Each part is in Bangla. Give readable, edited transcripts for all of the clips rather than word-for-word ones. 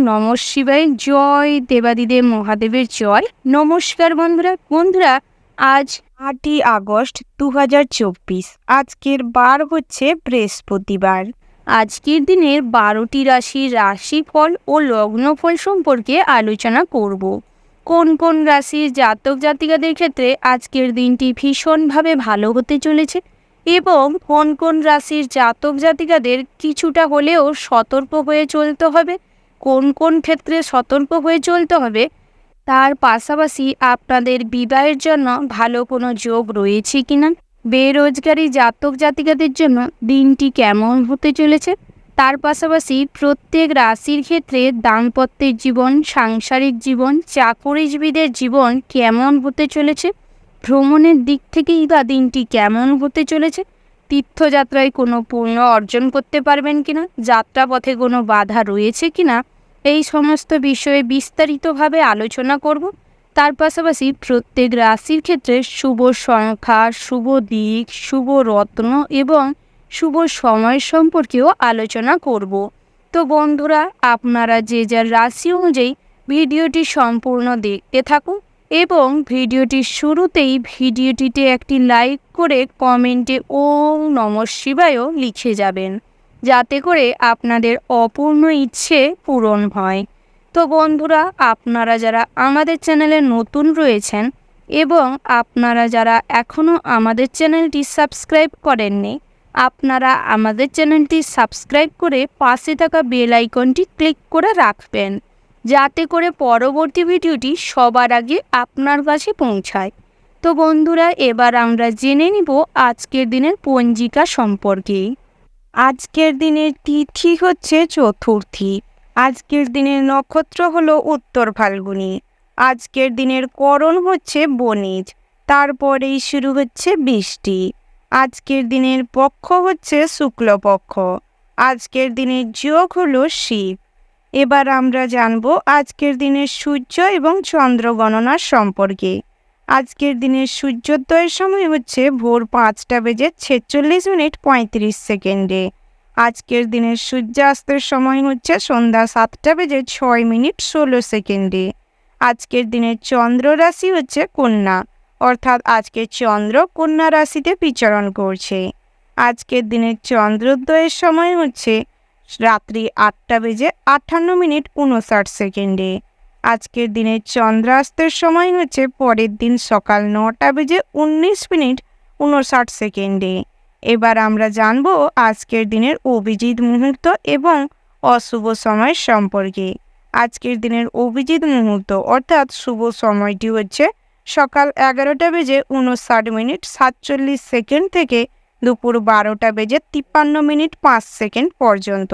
নমঃ শিবায়। জয় দেবাদিদেব মহাদেবের জয়। নমস্কার বন্ধুরা আজ 8ই আগস্ট 2024। আজকের বার হচ্ছে বৃহস্পতিবার। আজকের দিনের 12টি রাশির রাশিফল ও লগ্নফল সম্পর্কে আলোচনা করব। কোন কোন রাশির জাতক জাতিকাদের ক্ষেত্রে আজকের দিনটি ভীষণভাবে ভালো হতে চলেছে এবং কোন কোন রাশির জাতক জাতিকাদের কিছুটা হলেও সতর্ক হয়ে চলতে হবে, কোন কোন ক্ষেত্রে সতর্ক হয়ে চলতে হবে, তার পাশাপাশি আপনাদের বিবাহের জন্য ভালো কোনো যোগ রয়েছে কিনা, বেরোজগারি জাতক জাতিকাদের জন্য দিনটি কেমন হতে চলেছে, তার পাশাপাশি প্রত্যেক রাশির ক্ষেত্রে দাম্পত্যের জীবন, সাংসারিক জীবন, চাকরিজীবীদের জীবন কেমন হতে চলেছে, ভ্রমণের দিক থেকেই বা দিনটি কেমন হতে চলেছে, তীর্থযাত্রায় কোনো পুণ্য অর্জন করতে পারবেন কিনা, যাত্রাপথে কোনো বাধা রয়েছে কিনা, এই সমস্ত বিষয়ে বিস্তারিতভাবে আলোচনা করব। তার পাশাপাশি প্রত্যেক রাশির ক্ষেত্রে শুভ সংখ্যা, শুভ দিক, শুভ রত্ন এবং শুভ সময় সম্পর্কেও আলোচনা করব। তো বন্ধুরা, আপনারা যে যার রাশি অনুযায়ী ভিডিওটি সম্পূর্ণ দেখতে থাকুন এবং ভিডিওটির শুরুতেই ভিডিওটিতে একটি লাইক করে কমেন্টে ওম নমঃ শিবায়ও লিখে যাবেন, যাতে করে আপনাদের অপূর্ণ ইচ্ছে পূরণ হয়। তো বন্ধুরা, আপনারা যারা আমাদের চ্যানেলে নতুন রয়েছেন এবং আপনারা যারা এখনও আমাদের চ্যানেলটি সাবস্ক্রাইব করেননি, আপনারা আমাদের চ্যানেলটি সাবস্ক্রাইব করে পাশে থাকা বেল আইকনটি ক্লিক করে রাখবেন, যাতে করে পরবর্তী ভিডিওটি সবার আগে আপনার কাছে পৌঁছায়। তো বন্ধুরা, এবার আমরা জেনে নিব আজকের দিনের পঞ্জিকা সম্পর্কে। আজকের দিনের তিথি হচ্ছে চতুর্থী। আজকের দিনের নক্ষত্র হলো উত্তর ফাল্গুনী। আজকের দিনের করণ হচ্ছে বণিজ, তারপরেই শুরু হচ্ছে বৃষ্টি। আজকের দিনের পক্ষ হচ্ছে শুক্লপক্ষ। আজকের দিনের যোগ হলো শিব। এবার আমরা জানব আজকের দিনের সূর্য এবং চন্দ্র গণনার সম্পর্কে। আজকের দিনের সূর্যোদয়ের সময় হচ্ছে ভোর 5:46:35। আজকের দিনের সূর্যাস্তের সময় হচ্ছে সন্ধ্যা 7:06:16। আজকের দিনের চন্দ্র রাশি হচ্ছে কন্যা, অর্থাৎ আজকের চন্দ্র কন্যা রাশিতে বিচরণ করছে। আজকের দিনের চন্দ্রোদয়ের সময় হচ্ছে রাত্রি 8:58:59। আজকের দিনের চন্দ্রাস্তের সময় হচ্ছে পরের দিন সকাল 9:19:59। এবার আমরা জানব আজকের দিনের অভিজিৎ মুহূর্ত এবং অশুভ সময় সম্পর্কে। আজকের দিনের অভিজিৎ মুহূর্ত অর্থাৎ শুভ সময়টি হচ্ছে সকাল 11:59:47 থেকে দুপুর 12:53:05 পর্যন্ত।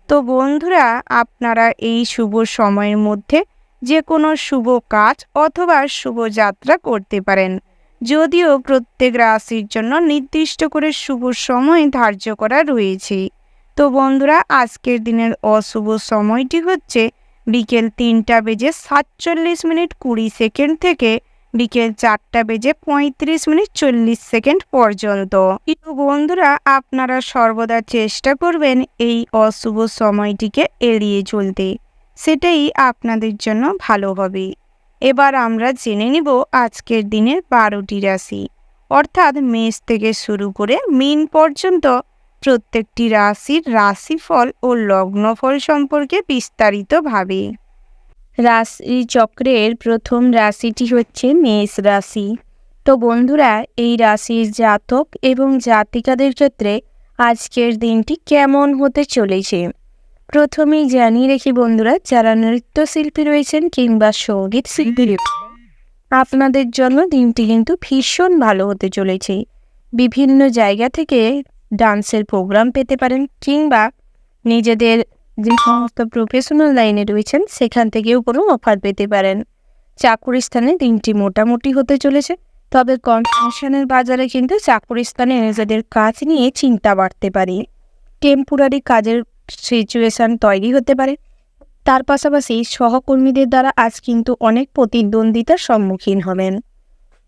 তো বন্ধুরা, আপনারা এই শুভ সময়ের মধ্যে যে কোনো শুভ কাজ অথবা শুভ যাত্রা করতে পারেন, যদিও প্রত্যেক রাশির জন্য নির্দিষ্ট করে শুভ সময় ধার্য করা রয়েছে। তো বন্ধুরা, আজকের দিনের অশুভ সময়টি হচ্ছে বিকেল 3:47:20 থেকে বিকেল 4:35:40 পর্যন্ত। কিন্তু বন্ধুরা, আপনারা সর্বদা চেষ্টা করবেন এই অশুভ সময়টিকে এড়িয়ে চলতে, সেটাই আপনাদের জন্য ভালো হবে। এবার আমরা জেনে নিব আজকের দিনের 12টি রাশি, অর্থাৎ মেষ থেকে শুরু করে মীন পর্যন্ত প্রত্যেকটি রাশির রাশিফল ও লগ্নফল সম্পর্কে বিস্তারিতভাবে। রাশি চক্রের প্রথম রাশিটি হচ্ছে মেষ রাশি। তো বন্ধুরা, এই রাশির জাতক এবং জাতিকাদের ক্ষেত্রে আজকের দিনটি কেমন হতে চলেছে প্রথমেই জানিয়ে রেখি বন্ধুরা, যারা নৃত্যশিল্পী রয়েছেন কিংবা সঙ্গীত শিল্পী, আপনাদের জন্য দিনটি কিন্তু ভীষণ ভালো হতে চলেছে। বিভিন্ন জায়গা থেকে ডান্সের প্রোগ্রাম পেতে পারেন কিংবা নিজেদের যে সমস্ত প্রফেশনাল লাইনে রয়েছেন সেখান থেকেও কোনো অফার পেতে পারেন। চাকুরি স্থানে দিনটি মোটামুটি হতে চলেছে, তবে কম্পিটিশনের বাজারে কিন্তু চাকুরি স্থানে নিজেদের কাজ নিয়ে চিন্তা বাড়তে পারে। টেম্পোরারি কাজের সিচুয়েশান তৈরি হতে পারে। তার পাশাপাশি সহকর্মীদের দ্বারা আজ কিন্তু অনেক প্রতিদ্বন্দ্বিতার সম্মুখীন হবেন।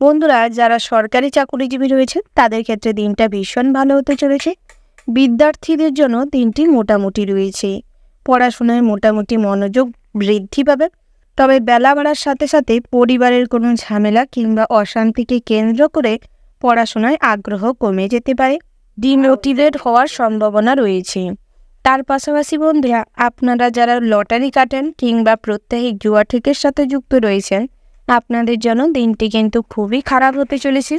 বন্ধুরা, যারা সরকারি চাকুরিজীবী রয়েছেন তাদের ক্ষেত্রে দিনটা ভীষণ ভালো হতে চলেছে। বিদ্যার্থীদের জন্য দিনটি মোটামুটি রয়েছে। পড়াশোনায় মোটামুটি মনোযোগ বৃদ্ধি পাবে। তবে বেলা বাড়ার সাথে সাথে পরিবারের কোনো ঝামেলা কিংবা অশান্তিকে কেন্দ্র করে পড়াশোনায় আগ্রহ কমে যেতে পারে, ডিমোটিভেট হওয়ার সম্ভাবনা রয়েছে। তার পাশাপাশি বন্ধুরা, আপনারা যারা লটারি কাটেন কিংবা প্রত্যাহিক জুয়া ঠিকের সাথে যুক্ত রয়েছেন, আপনাদের জন্য দিনটি কিন্তু খুবই খারাপ হতে চলেছে।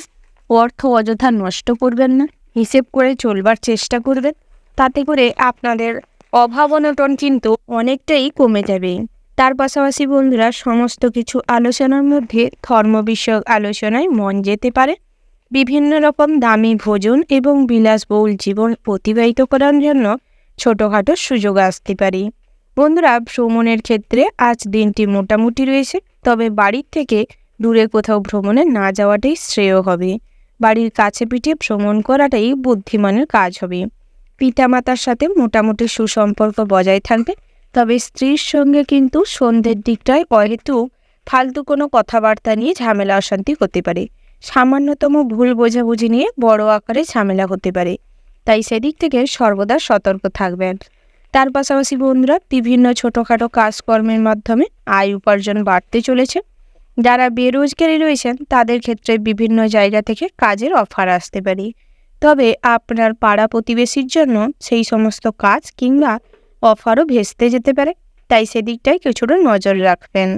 অর্থ অযথা নষ্ট করবেন না, হিসেব করে চলবার চেষ্টা করবেন। তাতে করে আপনাদের অভাব অনটন কিন্তু অনেকটাই কমে যাবে। তার পাশাপাশি বন্ধুরা, সমস্ত কিছু আলোচনার মধ্যে ধর্ম বিষয়ক আলোচনায় মন যেতে পারে। বিভিন্ন রকম দামি ভোজন এবং বিলাসবহুল জীবন অতিবাহিত করার জন্য ছোটোখাটো সুযোগ আসতে পারে। বন্ধুরা, ভ্রমণের ক্ষেত্রে আজ দিনটি মোটামুটি রয়েছে, তবে বাড়ির থেকে দূরে কোথাও ভ্রমণে না যাওয়াটাই শ্রেয় হবে। বাড়ির কাছে পিঠে ভ্রমণ করাটাই বুদ্ধিমানের কাজ হবে। পিতামাতার সাথে মোটামুটি সুসম্পর্ক বজায় থাকবে, তবে স্ত্রীর সঙ্গে কিন্তু সন্ধ্যের দিকটায় অহেতুক ফালতু কোনো কথাবার্তা নিয়ে ঝামেলা অশান্তি হতে পারে। সামান্যতম ভুল বোঝাবুঝি নিয়ে বড় আকারে ঝামেলা হতে পারে, তাই সেদিক থেকে সর্বদা সতর্ক থাকবেন। তার পাশাপাশি বন্ধুরা, বিভিন্ন ছোটোখাটো কাজকর্মের মাধ্যমে আয় উপার্জন বাড়তে চলেছে। যারা বেরোজগারি রয়েছেন তাদের ক্ষেত্রে বিভিন্ন জায়গা থেকে কাজের অফার আসতে পারে, তবে আপনার পাড়া প্রতিবেশীর জন্য সেই সমস্ত কাজ কিংবা অফারও ভেস্তে যেতে পারে, তাই সেদিকটায় কিছুটা নজর রাখবেন।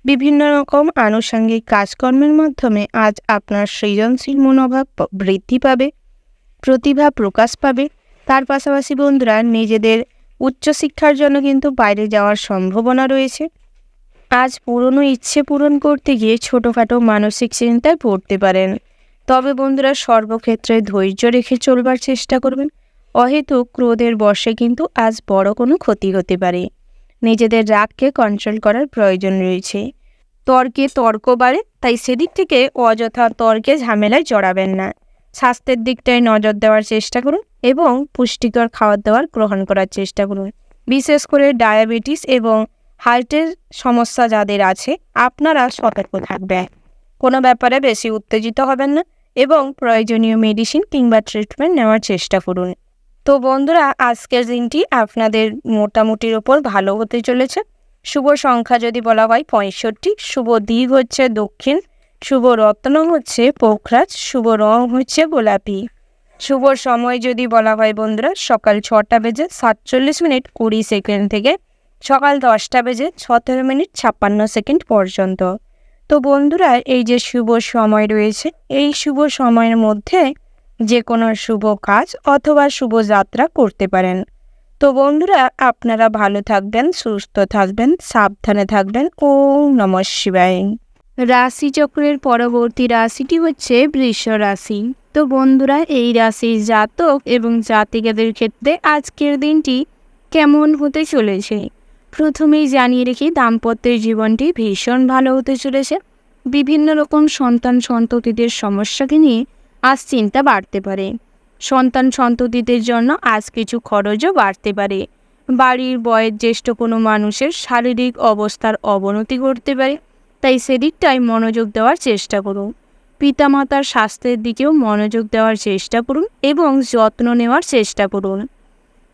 বিভিন্ন রকম আনুষঙ্গিক কাজকর্মের মাধ্যমে আজ আপনার সৃজনশীল মনোভাব বৃদ্ধি পাবে, প্রতিভা প্রকাশ পাবে। তার পাশাপাশি বন্ধুরা, নিজেদের উচ্চশিক্ষার জন্য কিন্তু বাইরে যাওয়ার সম্ভাবনা রয়েছে। আজ পুরনো ইচ্ছে পূরণ করতে গিয়ে ছোটোখাটো মানসিক চিন্তায় পড়তে পারেন, তবে বন্ধুরা সর্বক্ষেত্রে ধৈর্য রেখে চলবার চেষ্টা করবেন। অহেতুক ক্রোধের বশে কিন্তু আজ বড় কোনো ক্ষতি হতে পারে। নিজেদের রাগকে কন্ট্রোল করার প্রয়োজন রয়েছে। তর্কে তর্ক বাড়ে, তাই সেদিক থেকে অযথা তর্কে ঝামেলায় জড়াবেন না। স্বাস্থ্যের দিকটায় নজর দেওয়ার চেষ্টা করুন এবং পুষ্টিকর খাবার দাবার গ্রহণ করার চেষ্টা করুন। বিশেষ করে ডায়াবেটিস এবং হার্টের সমস্যা যাদের আছে, আপনারা সতর্ক থাকবেন। কোনো ব্যাপারে বেশি উত্তেজিত হবেন না এবং প্রয়োজনীয় মেডিসিন কিংবা ট্রিটমেন্ট নেওয়ার চেষ্টা করুন। তো বন্ধুরা, আজকের দিনটি আপনাদের মোটামুটির ওপর ভালো হতে চলেছে। শুভ সংখ্যা যদি বলা হয় 65, শুভ দিক হচ্ছে দক্ষিণ, শুভ রত্ন হচ্ছে পোখরাজ, শুভ রং হচ্ছে গোলাপি। শুভ সময় যদি বলা হয় বন্ধুরা, সকাল 6টা বেজে 47 মিনিট 20 সেকেন্ড থেকে সকাল 10টা বেজে 17 মিনিট 56 সেকেন্ড পর্যন্ত। তো বন্ধুরা, এই যে শুভ সময় রয়েছে, এই শুভ সময়ের মধ্যে যে কোনো শুভ কাজ অথবা শুভ যাত্রা করতে পারেন। তো বন্ধুরা, আপনারা ভালো থাকবেন, সুস্থ থাকবেন, সাবধানে থাকবেন। ওম নমঃ শিবায়। রাশিচক্রের পরবর্তী রাশিটি হচ্ছে বৃষ রাশি। তো বন্ধুরা, এই রাশির জাতক এবং জাতিকাদের ক্ষেত্রে আজকের দিনটি কেমন হতে চলেছে প্রথমেই জানিয়ে রেখে, দাম্পত্যের জীবনটি ভীষণ ভালো হতে চলেছে। বিভিন্ন রকম সন্তান সন্ততিদের সমস্যাকে নিয়ে আজ চিন্তা বাড়তে পারে। সন্তান সন্ততিদের জন্য আজ কিছু খরচও বাড়তে পারে। বাড়ির বয়োজ্যেষ্ঠ কোনো মানুষের শারীরিক অবস্থার অবনতি ঘটতে পারে, তাই সেদিকটায় মনোযোগ দেওয়ার চেষ্টা করুন। পিতামাতার স্বাস্থ্যের দিকেও মনোযোগ দেওয়ার চেষ্টা করুন এবং যত্ন নেওয়ার চেষ্টা করুন।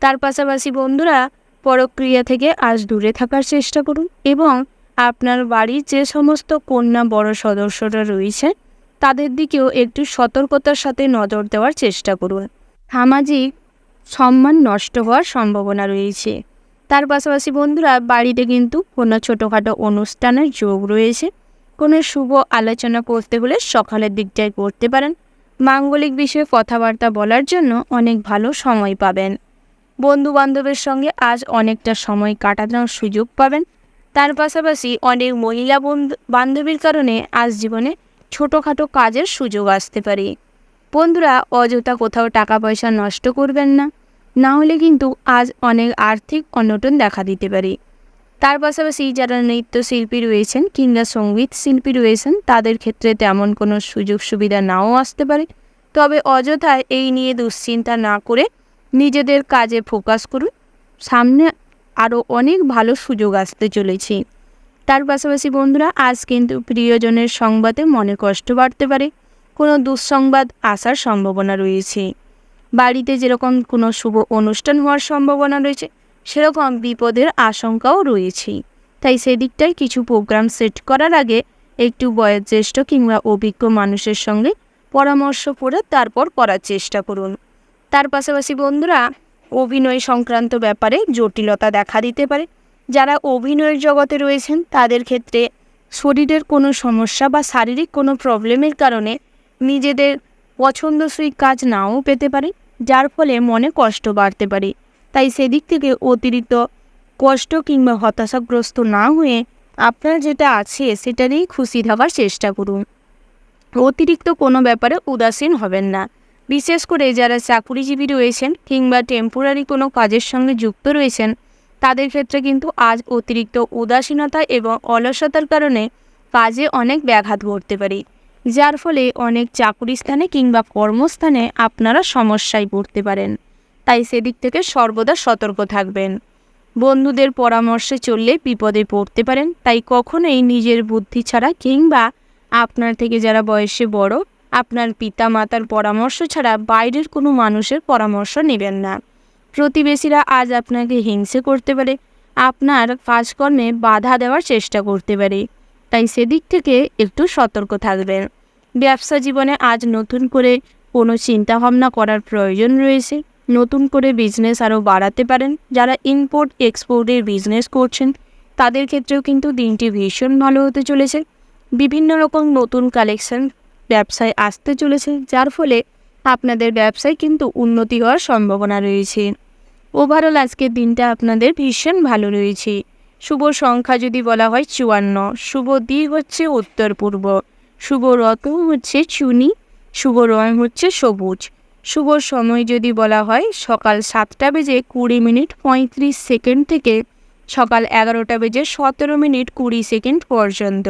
তার পাশাপাশি বন্ধুরা, পরক্রিয়া থেকে আজ দূরে থাকার চেষ্টা করুন এবং আপনার বাড়ির যে সমস্ত কন্যা বড় সদস্যরা রয়েছে তাদের দিকেও একটু সতর্কতার সাথে নজর দেওয়ার চেষ্টা করুন। সামাজিক সম্মান নষ্ট হওয়ার সম্ভাবনা রয়েছে। তার পাশাপাশি বন্ধুরা, বাড়িতে কিন্তু কোনো ছোটোখাটো অনুষ্ঠানের যোগ রয়েছে। কোনো শুভ আলোচনা করতে হলে সকালের দিকটায় করতে পারেন। মাঙ্গলিক বিষয়ে কথাবার্তা বলার জন্য অনেক ভালো সময় পাবেন। বন্ধু বান্ধবের সঙ্গে আজ অনেকটা সময় কাটানোর সুযোগ পাবেন। তার পাশাপাশি অনেক মহিলা বান্ধবীর কারণে আজ জীবনে ছোটোখাটো কাজের সুযোগ আসতে পারে। বন্ধুরা, অযথা কোথাও টাকা পয়সা নষ্ট করবেন না, না হলে কিন্তু আজ অনেক আর্থিক অনটন দেখা দিতে পারে। তার পাশাপাশি যারা নৃত্যশিল্পী রয়েছেন কিংবা সঙ্গীত শিল্পী রয়েছেন তাদের ক্ষেত্রে তেমন কোনো সুযোগ সুবিধা নাও আসতে পারে, তবে অযথা এই নিয়ে দুশ্চিন্তা না করে নিজেদের কাজে ফোকাস করুন। সামনে আরও অনেক ভালো সুযোগ আসতে চলেছে। তার পাশাপাশি বন্ধুরা, আজ কিন্তু প্রিয়জনের সংবাদে মনে কষ্ট বাড়তে পারে। কোনো দুঃসংবাদ আসার সম্ভাবনা রয়েছে। বাড়িতে যেরকম কোনো শুভ অনুষ্ঠান হওয়ার সম্ভাবনা রয়েছে, সেরকম বিপদের আশঙ্কাও রয়েছে। তাই সেদিকটায় কিছু প্রোগ্রাম সেট করার আগে একটু বয়োজ্যেষ্ঠ কিংবা অভিজ্ঞ মানুষের সঙ্গে পরামর্শ করে তারপর করার চেষ্টা করুন। তার পাশাপাশি বন্ধুরা, অভিনয় সংক্রান্ত ব্যাপারে জটিলতা দেখা দিতে পারে। যারা অভিনয়ের জগতে রয়েছেন তাদের ক্ষেত্রে শরীরের কোনো সমস্যা বা শারীরিক কোনো প্রবলেমের কারণে নিজেদের পছন্দসই কাজ নাও পেতে পারে, যার ফলে মনে কষ্ট বাড়তে পারে। তাই সেদিক থেকে অতিরিক্ত কষ্ট কিংবা হতাশাগ্রস্ত না হয়ে আপনার যেটা আছে সেটা নিয়েই খুশি থাকার চেষ্টা করুন। অতিরিক্ত কোনো ব্যাপারে উদাসীন হবেন না। বিশেষ করে যারা চাকুরিজীবী রয়েছেন কিংবা টেম্পোরারি কোনো কাজের সঙ্গে যুক্ত রয়েছেন তাদের ক্ষেত্রে কিন্তু আজ অতিরিক্ত উদাসীনতা এবং অলসতার কারণে কাজে অনেক ব্যাঘাত ঘটতে পারে, যার ফলে অনেক চাকুরি স্থানে কিংবা কর্মস্থানে আপনারা সমস্যায় পড়তে পারেন। তাই সেদিক থেকে সর্বদা সতর্ক থাকবেন। বন্ধুদের পরামর্শে চললে বিপদে পড়তে পারেন, তাই কখনোই নিজের বুদ্ধি ছাড়া কিংবা আপনার থেকে যারা বয়সে বড় আপনার পিতা মাতার পরামর্শ ছাড়া বাইরের কোনো মানুষের পরামর্শ নেবেন না। প্রতিবেশীরা আজ আপনাকে হিংসে করতে পারে, আপনার কাজকর্মে বাধা দেওয়ার চেষ্টা করতে পারে, তাই সেদিক থেকে একটু সতর্ক থাকবেন। ব্যবসা জীবনে আজ নতুন করে কোনো চিন্তাভাবনা করার প্রয়োজন রয়েছে। নতুন করে বিজনেস আরও বাড়াতে পারেন। যারা ইম্পোর্ট এক্সপোর্টের বিজনেস করছেন তাদের ক্ষেত্রেও কিন্তু দিনটি ভীষণ ভালো হতে চলেছে। বিভিন্ন রকম নতুন কালেকশন ব্যবসায় আসতে চলেছে, যার ফলে আপনাদের ব্যবসায় কিন্তু উন্নতি হওয়ার সম্ভাবনা রয়েছে। ওভারঅল আজকের দিনটা আপনাদের ভীষণ ভালো রয়েছে। শুভ সংখ্যা যদি বলা হয় 54, শুভ দিক হচ্ছে উত্তর পূর্ব, শুভ রত্ন হচ্ছে চুনি, শুভ রং হচ্ছে সবুজ। শুভ সময় যদি বলা হয় সকাল 7:20:35 থেকে সকাল 11:17:20 পর্যন্ত।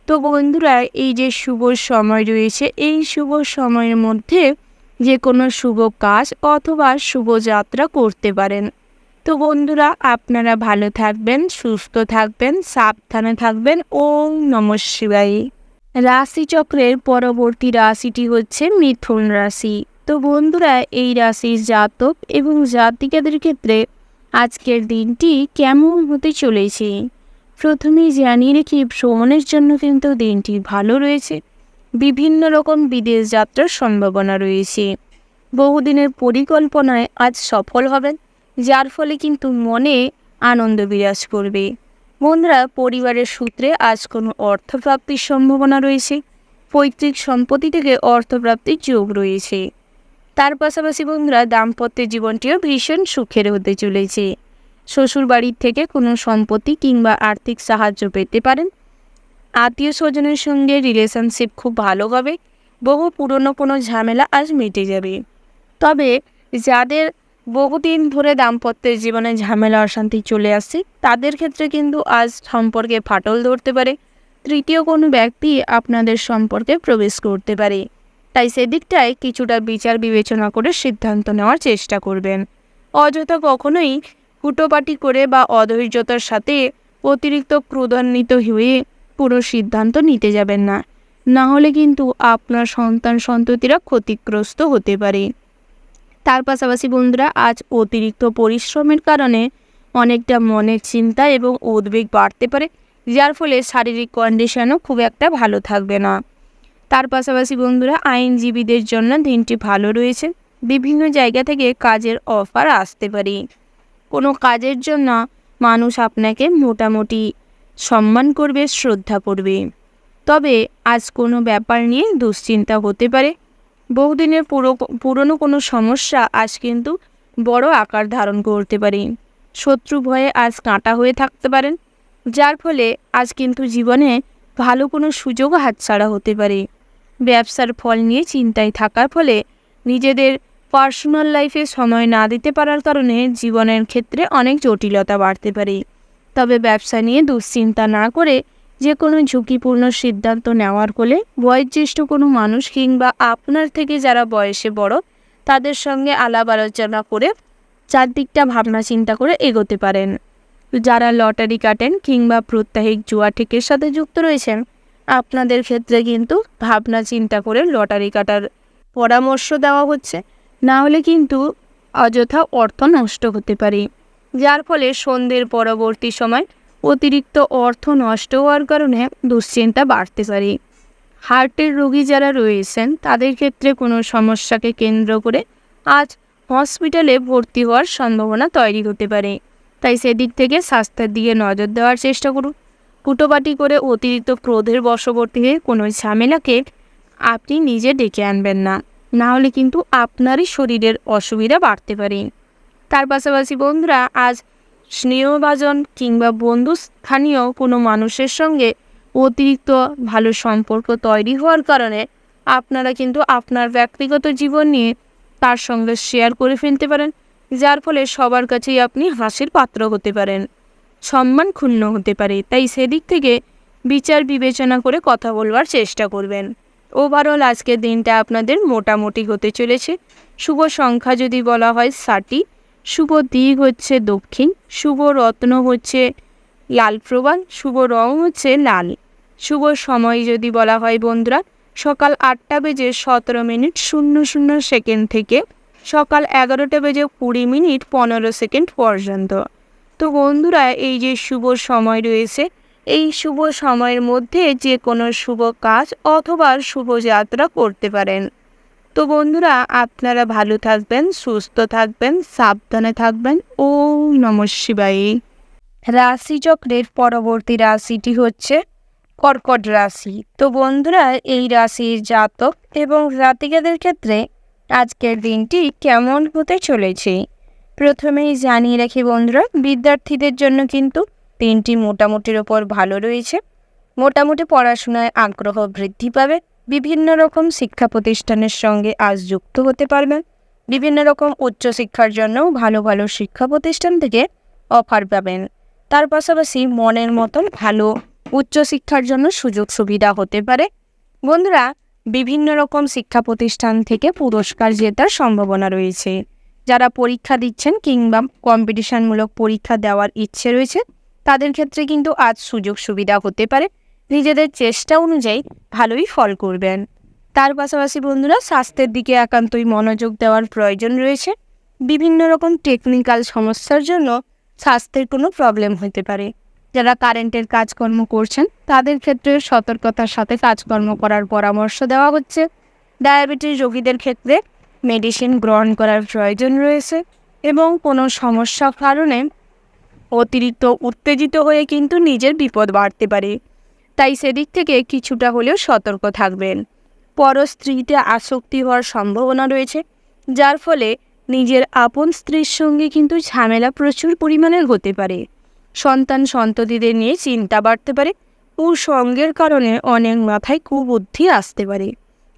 তো বন্ধুরা, এই যে শুভ সময় রয়েছে এই শুভ সময়ের মধ্যে যে কোনো শুভ কাজ অথবা শুভ যাত্রা করতে পারেন। তো বন্ধুরা, আপনারা ভালো থাকবেন, সুস্থ থাকবেন, সাবধানে থাকবেন। ওম নমঃ শিবায়। রাশিচক্রের পরবর্তী রাশিটি হচ্ছে মিথুন রাশি। তো বন্ধুরা, এই রাশির জাতক এবং জাতিকাদের ক্ষেত্রে আজকের দিনটি কেমন হতে চলেছে প্রথমেই জানিয়ে রেখি, ভ্রমণের জন্য কিন্তু দিনটি ভালো রয়েছে। বিভিন্ন রকম বিদেশ যাত্রার সম্ভাবনা রয়েছে। বহুদিনের পরিকল্পনায় আজ সফল হবেন, যার ফলে কিন্তু মনে আনন্দ বিরাজ করবে। বন্ধুরা, পরিবারের সূত্রে আজ কোনো অর্থপ্রাপ্তির সম্ভাবনা রয়েছে। পৈতৃক সম্পত্তি থেকে অর্থপ্রাপ্তির যোগ রয়েছে। তার পাশাপাশি বন্ধুরা, দাম্পত্য জীবনটিও ভীষণ সুখের হতে চলেছে। শ্বশুর বাড়ির থেকে কোনো সম্পত্তি কিংবা আর্থিক সাহায্য পেতে পারেন। আত্মীয় স্বজনের সঙ্গে রিলেশনশিপ খুব ভালো হবে। বহু পুরনো কোনো ঝামেলা আজ মিটে যাবে। তবে যাদের বহুদিন ধরে দাম্পত্যের জীবনে ঝামেলা অশান্তি চলে আসছে তাদের ক্ষেত্রে কিন্তু আজ সম্পর্কে ফাটল ধরতে পারে। তৃতীয় কোনো ব্যক্তি আপনাদের সম্পর্কে প্রবেশ করতে পারে, তাই সেদিকটায় কিছুটা বিচার বিবেচনা করে সিদ্ধান্ত নেওয়ার চেষ্টা করবেন। অযথা কখনোই হুটোপাটি করে বা অধৈর্যতার সাথে অতিরিক্ত ক্রোধান্বিত হয়ে পুরো সিদ্ধান্ত নিতে যাবেন না, না হলে কিন্তু আপনার সন্তান সন্ততিরা ক্ষতিগ্রস্ত হতে পারে। তার পাশাপাশি বন্ধুরা, আজ অতিরিক্ত পরিশ্রমের কারণে অনেকটা মনের চিন্তা এবং উদ্বেগ বাড়তে পারে, যার ফলে শারীরিক কন্ডিশনও খুব একটা ভালো থাকবে না। তার পাশাপাশি বন্ধুরা, আইনজীবীদের জন্য দিনটি ভালো রয়েছে। বিভিন্ন জায়গা থেকে কাজের অফার আসতে পারে। কোনো কাজের জন্য মানুষ আপনাকে মোটামুটি সম্মান করবে, শ্রদ্ধা করবে। তবে আজ কোনো ব্যাপার নিয়ে দুশ্চিন্তা হতে পারে। বহুদিনের পুরনো কোনো সমস্যা আজ কিন্তু বড় আকার ধারণ করতে পারে। শত্রু ভয়ে আজ কাঁটা হয়ে থাকতে পারেন, যার ফলে আজ কিন্তু জীবনে ভালো কোনো সুযোগ হাতছাড়া হতে পারে। ব্যবসার ফল নিয়ে চিন্তায় থাকার ফলে নিজেদের পার্সোনাল লাইফে সময় না দিতে পারার কারণে জীবনের ক্ষেত্রে অনেক জটিলতা বাড়তে পারে। তবে ব্যবসা নিয়ে দুশ্চিন্তা না করে যে কোনো ঝুঁকিপূর্ণ সিদ্ধান্ত নেওয়ার ফলে বয়োজ্যেষ্ঠ কোনো মানুষ কিংবা আপনার থেকে যারা বয়সে বড় তাদের সঙ্গে আলাপ আলোচনা করে চারদিকটা ভাবনা চিন্তা করে এগোতে পারেন। যারা লটারি কাটেন কিংবা প্রত্যাহিক জুয়া টিকের সাথে যুক্ত রয়েছেন আপনাদের ক্ষেত্রে কিন্তু ভাবনা চিন্তা করে লটারি কাটার পরামর্শ দেওয়া হচ্ছে, না হলে কিন্তু অযথা অর্থ নষ্ট হতে পারে। যার ফলে সন্ধ্যের পরবর্তী সময় অতিরিক্ত অর্থ নষ্ট হওয়ার কারণে দুশ্চিন্তা বাড়তে পারে। হার্টের রোগী যারা রয়েছেন তাদের ক্ষেত্রে কোনো সমস্যাকে কেন্দ্র করে আজ হসপিটালে ভর্তি হওয়ার সম্ভাবনা তৈরি হতে পারে। তাই সেদিক থেকে স্বাস্থ্যের দিকে নজর দেওয়ার চেষ্টা করুন। হুটোপাটি করে অতিরিক্ত ক্রোধের বশবর্তী হয়ে কোনো ঝামেলাকে আপনি নিজে ডেকে আনবেন না, না হলে কিন্তু আপনারই শরীরের অসুবিধা বাড়তে পারে। তার পাশাপাশি বন্ধুরা, আজ স্নেহভাজন কিংবা বন্ধুস্থানীয় কোনো মানুষের সঙ্গে অতিরিক্ত ভালো সম্পর্ক তৈরি হওয়ার কারণে আপনারা কিন্তু আপনার ব্যক্তিগত জীবন নিয়ে তার সঙ্গে শেয়ার করে ফেলতে পারেন, যার ফলে সবার কাছেই আপনি হাসির পাত্র হতে পারেন, সম্মান ক্ষুণ্ণ হতে পারে। তাই সেদিক থেকে বিচার বিবেচনা করে কথা বলবার চেষ্টা করবেন। ওভারঅল আজকের দিনটা আপনাদের মোটামুটি হতে চলেছে। শুভ সংখ্যা যদি বলা হয় 7টি, শুভ দিক হচ্ছে দক্ষিণ, শুভ রত্ন হচ্ছে লাল প্রবাল, শুভ রং হচ্ছে লাল। শুভ সময় যদি বলা হয় বন্ধুরা, সকাল 8:17:00 থেকে সকাল 11:20:15 পর্যন্ত। তো বন্ধুরা, এই যে শুভ সময় রয়েছে, এই শুভ সময়ের মধ্যে যে কোনো শুভ কাজ অথবা শুভ যাত্রা করতে পারেন। তো বন্ধুরা, আপনারা ভালো থাকবেন, সুস্থ থাকবেন, সাবধানে থাকবেন। ওম নমঃ শিবায়। রাশিচক্রের পরবর্তী রাশিটি হচ্ছে কর্কট রাশি। তো বন্ধুরা, এই রাশির জাতক এবং জাতিকাদের ক্ষেত্রে আজকের দিনটি কেমন হতে চলেছে প্রথমেই জানিয়ে রাখি বন্ধুরা, বিদ্যার্থীদের জন্য কিন্তু দিনটি মোটামুটির ওপর ভালো রয়েছে। মোটামুটি পড়াশোনায় আগ্রহ বৃদ্ধি পাবে। বিভিন্ন রকম শিক্ষা প্রতিষ্ঠানের সঙ্গে আজ যুক্ত হতে পারবেন। বিভিন্ন রকম উচ্চশিক্ষার জন্যও ভালো ভালো শিক্ষা প্রতিষ্ঠান থেকে অফার পাবেন। তার পাশাপাশি মনের মতন ভালো উচ্চশিক্ষার জন্য সুযোগ সুবিধা হতে পারে। বন্ধুরা, বিভিন্ন রকম শিক্ষা প্রতিষ্ঠান থেকে পুরস্কার জেতার সম্ভাবনা রয়েছে। যারা পরীক্ষা দিচ্ছেন কিংবা কম্পিটিশনমূলক পরীক্ষা দেওয়ার ইচ্ছে রয়েছে তাদের ক্ষেত্রে কিন্তু আজ সুযোগ সুবিধা হতে পারে। নিজেদের চেষ্টা অনুযায়ী ভালোই ফল করবেন। তার পাশাপাশি বন্ধুরা, স্বাস্থ্যের দিকে একান্তই মনোযোগ দেওয়ার প্রয়োজন রয়েছে। বিভিন্ন রকম টেকনিক্যাল সমস্যার জন্য স্বাস্থ্যের কোনো প্রবলেম হতে পারে। যারা কারেন্টের কাজকর্ম করছেন তাদের ক্ষেত্রে সতর্কতার সাথে কাজকর্ম করার পরামর্শ দেওয়া হচ্ছে। ডায়াবেটিস রোগীদের ক্ষেত্রে মেডিসিন গ্রহণ করার প্রয়োজন রয়েছে এবং কোনো সমস্যার কারণে অতিরিক্ত উত্তেজিত হয়ে কিন্তু নিজের বিপদ বাড়তে পারে। তাই সেদিক থেকে কিছুটা হলেও সতর্ক থাকবেন। পরস্ত্রীতে আসক্তি হওয়ার সম্ভাবনা রয়েছে, যার ফলে নিজের আপন স্ত্রীর সঙ্গে কিন্তু ঝামেলা প্রচুর পরিমাণের হতে পারে। সন্ততিদের নিয়ে চিন্তা বাড়তে পারে। কুসঙ্গের কারণে অনেক মাথায় কুবুদ্ধি আসতে পারে,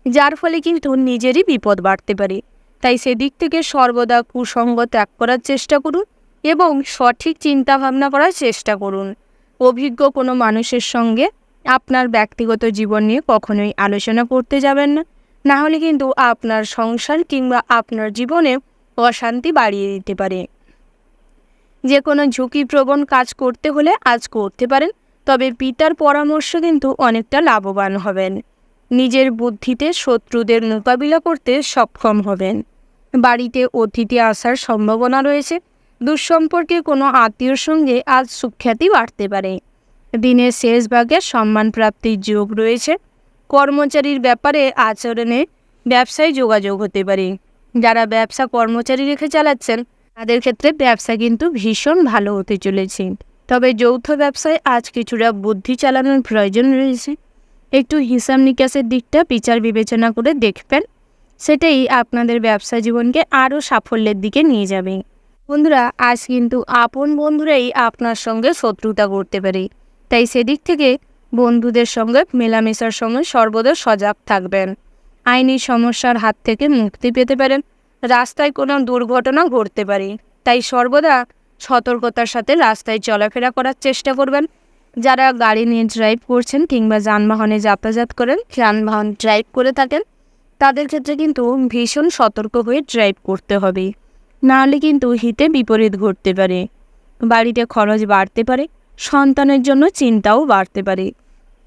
যার ফলে কিন্তু নিজেরই বিপদ বাড়তে পারে। তাই সেদিক থেকে সর্বদা কুসঙ্গ ত্যাগ করার চেষ্টা করুন এবং সঠিক চিন্তাভাবনা করার চেষ্টা করুন। অভিজ্ঞ কোনো মানুষের সঙ্গে আপনার ব্যক্তিগত জীবন নিয়ে কখনোই আলোচনা করতে যাবেন না, না হলে কিন্তু আপনার সংসার কিংবা আপনার জীবনে অশান্তি বাড়িয়ে দিতে পারে। যে কোনো ঝুঁকিপ্রবণ কাজ করতে হলে আজ করতে পারেন, তবে পিতার পরামর্শ কিন্তু অনেকটা লাভবান হবেন। নিজের বুদ্ধিতে শত্রুদের মোকাবিলা করতে সক্ষম হবেন। বাড়িতে অতিথি আসার সম্ভাবনা রয়েছে। দুঃসম্পর্কে কোনো আত্মীয়র সঙ্গে আজ সুখ্যাতি বাড়তে পারে। দিনের শেষ ভাগে সম্মান প্রাপ্তির যোগ রয়েছে। কর্মচারীর ব্যাপারে আচরণে ব্যবসায় যোগাযোগ হতে পারে। যারা ব্যবসা কর্মচারী রেখে চালাচ্ছেন তাদের ক্ষেত্রে ব্যবসা কিন্তু ভীষণ ভালো হতে চলেছে। তবে যৌথ ব্যবসায় আজ কিছুটা বুদ্ধি চালানোর প্রয়োজন রয়েছে। একটু হিসাব নিকাশের দিকটা বিচার বিবেচনা করে দেখবেন, সেটাই আপনাদের ব্যবসা জীবনকে আরও সাফল্যের দিকে নিয়ে যাবে। বন্ধুরা, আজ কিন্তু আপন বন্ধুরাই আপনার সঙ্গে শত্রুতা করতে পারে। তাই সেদিক থেকে বন্ধুদের সঙ্গে মেলামেশার সময় সর্বদা সজাগ থাকবেন। আইনি সমস্যার হাত থেকে মুক্তি পেতে পারেন। রাস্তায় কোনো দুর্ঘটনা ঘটতে পারে, তাই সর্বদা সতর্কতার সাথে রাস্তায় চলাফেরা করার চেষ্টা করবেন। যারা গাড়ি নিয়ে ড্রাইভ করছেন কিংবা যানবাহনে যাতায়াত করেন, যানবাহন ড্রাইভ করে থাকেন, তাদের ক্ষেত্রে কিন্তু ভীষণ সতর্ক হয়ে ড্রাইভ করতে হবে, নাহলে কিন্তু হিতে বিপরীত ঘটতে পারে। বাড়িতে খরচ বাড়তে পারে, সন্তানের জন্য চিন্তাও বাড়তে পারে।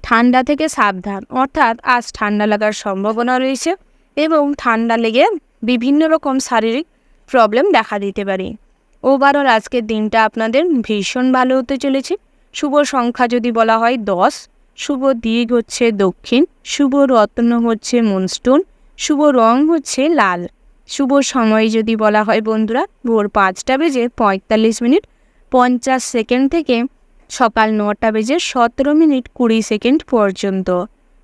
ঠান্ডা থেকে সাবধান, অর্থাৎ আজ ঠান্ডা লাগার সম্ভাবনা রয়েছে এবং ঠান্ডা লেগে বিভিন্ন রকম শারীরিক প্রবলেম দেখা দিতে পারে। ওভারঅল আজকের দিনটা আপনাদের ভীষণ ভালো হতে চলেছে। শুভ সংখ্যা যদি বলা হয় 10, শুভ দিক হচ্ছে দক্ষিণ, শুভ রত্ন হচ্ছে মুনস্টোন, শুভ রং হচ্ছে লাল। শুভ সময় যদি বলা হয় বন্ধুরা ভোর 5:45:50 থেকে সকাল 9:17:20 পর্যন্ত।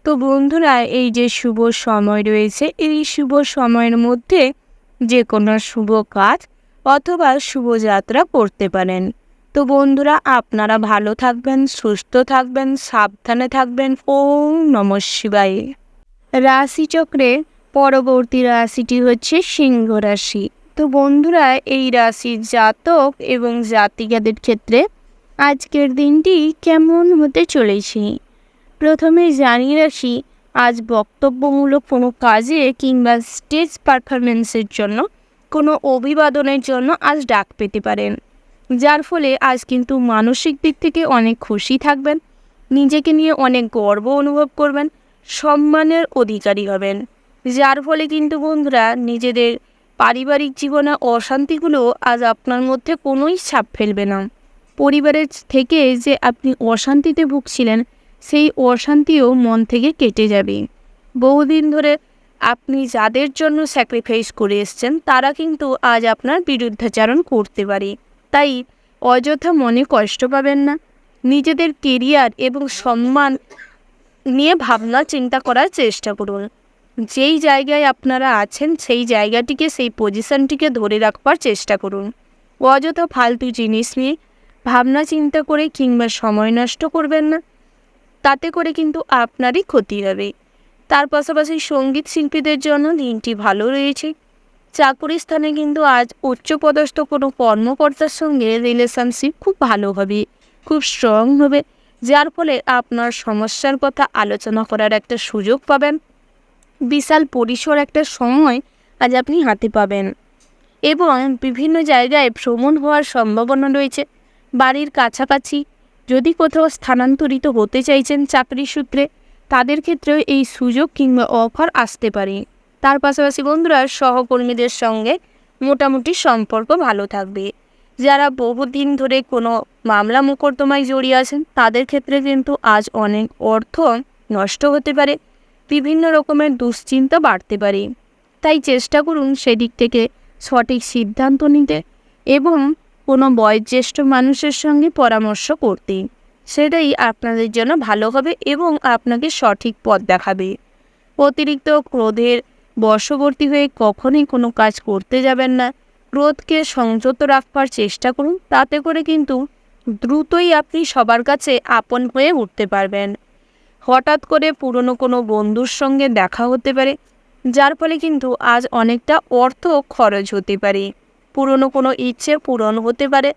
তো বন্ধুরা এই যে শুভ সময় রয়েছে এই শুভ সময়ের মধ্যে যে কোনো শুভ কাজ অথবা শুভযাত্রা করতে পারেন। তো বন্ধুরা আপনারা ভালো থাকবেন, সুস্থ থাকবেন, সাবধানে থাকবেন। ওম নমঃ শিবায়। রাশিচক্রে পরবর্তী রাশিটি হচ্ছে সিংহ রাশি। তো বন্ধুরা এই রাশির জাতক এবং জাতিকাদের ক্ষেত্রে আজকের দিনটি কেমন হতে চলেছে প্রথমে জানিয়ে রাখি, আজ বক্তব্যমূলক কোনো কাজে কিংবা স্টেজ পারফরমেন্সের জন্য কোনো অভিবাদনের জন্য আজ ডাক পেতে পারেন, যার ফলে আজ কিন্তু মানসিক দিক থেকে অনেক খুশি থাকবেন, নিজেকে নিয়ে অনেক গর্ব অনুভব করবেন, সম্মানের অধিকারী হবেন, যার ফলে কিন্তু বন্ধুরা নিজেদের পারিবারিক জীবনে অশান্তিগুলো আজ আপনার মধ্যে কোনোই ছাপ ফেলবে না। পরিবারের থেকে যে আপনি অশান্তিতে ভুগছিলেন সেই অশান্তিও মন থেকে কেটে যাবে। বহুদিন ধরে আপনি যাদের জন্য স্যাক্রিফাইস করে এসছেন তারা কিন্তু আজ আপনার বিরুদ্ধাচারণ করতে পারে, তাই অযথা মনে কষ্ট পাবেন না। নিজেদের কেরিয়ার এবং সম্মান নিয়ে ভাবনা চিন্তা করার চেষ্টা করুন। যেই জায়গায় আপনারা আছেন সেই জায়গাটিকে, সেই পজিশনটিকে ধরে রাখবার চেষ্টা করুন। অযথা ফালতু জিনিস নিয়ে ভাবনা চিন্তা করে কিংবা সময় নষ্ট করবেন না, তাতে করে কিন্তু আপনারই ক্ষতি হবে। তার পাশাপাশি সঙ্গীত শিল্পীদের জন্য দিনটি ভালো রয়েছে। চাকরি স্থানে কিন্তু আজ উচ্চপদস্থ কোনো কর্মকর্তার সঙ্গে রিলেশনশিপ খুব ভালো হবে, খুব স্ট্রং হবে, যার ফলে আপনার সমস্যার কথা আলোচনা করার একটা সুযোগ পাবেন। বিশাল পরিসর একটা সময় আজ আপনি হাতে পাবেন এবং বিভিন্ন জায়গায় ভ্রমণ হওয়ার সম্ভাবনা রয়েছে। বাড়ির কাছাকাছি যদি কোথাও স্থানান্তরিত হতে চাইছেন চাকরি সূত্রে, তাদের ক্ষেত্রেও এই সুযোগ কিংবা অফার আসতে পারে। তার পাশাপাশি বন্ধুরা সহকর্মীদের সঙ্গে মোটামুটি সম্পর্ক ভালো থাকবে। যারা বহুদিন ধরে কোনো মামলা মোকদ্দমায় জড়িয়ে আছেন তাদের ক্ষেত্রে কিন্তু আজ অনেক অর্থ নষ্ট হতে পারে, বিভিন্ন রকমের দুশ্চিন্তা বাড়তে পারে। তাই চেষ্টা করুন সেদিক থেকে সঠিক সিদ্ধান্ত নিতে এবং কোনো বয়োজ্যেষ্ঠ মানুষের সঙ্গে পরামর্শ করতে। সেটাই আপনাদের জন্য ভালো হবে এবং আপনাকে সঠিক পথ দেখাবে। অতিরিক্ত ক্রোধের বশবর্তী হয়ে কখনোই কোনো কাজ করতে যাবেন না। ক্রোধকে সংযত রাখবার চেষ্টা করুন, তাতে করে কিন্তু দ্রুতই আপনি সবার কাছে আপন হয়ে উঠতে পারবেন। হঠাৎ করে পুরনো কোনো বন্ধুর সঙ্গে দেখা হতে পারে, যার ফলে কিন্তু আজ অনেকটা অর্থ খরচ হতে পারে। পুরনো কোনো ইচ্ছে পূরণ হতে পারে,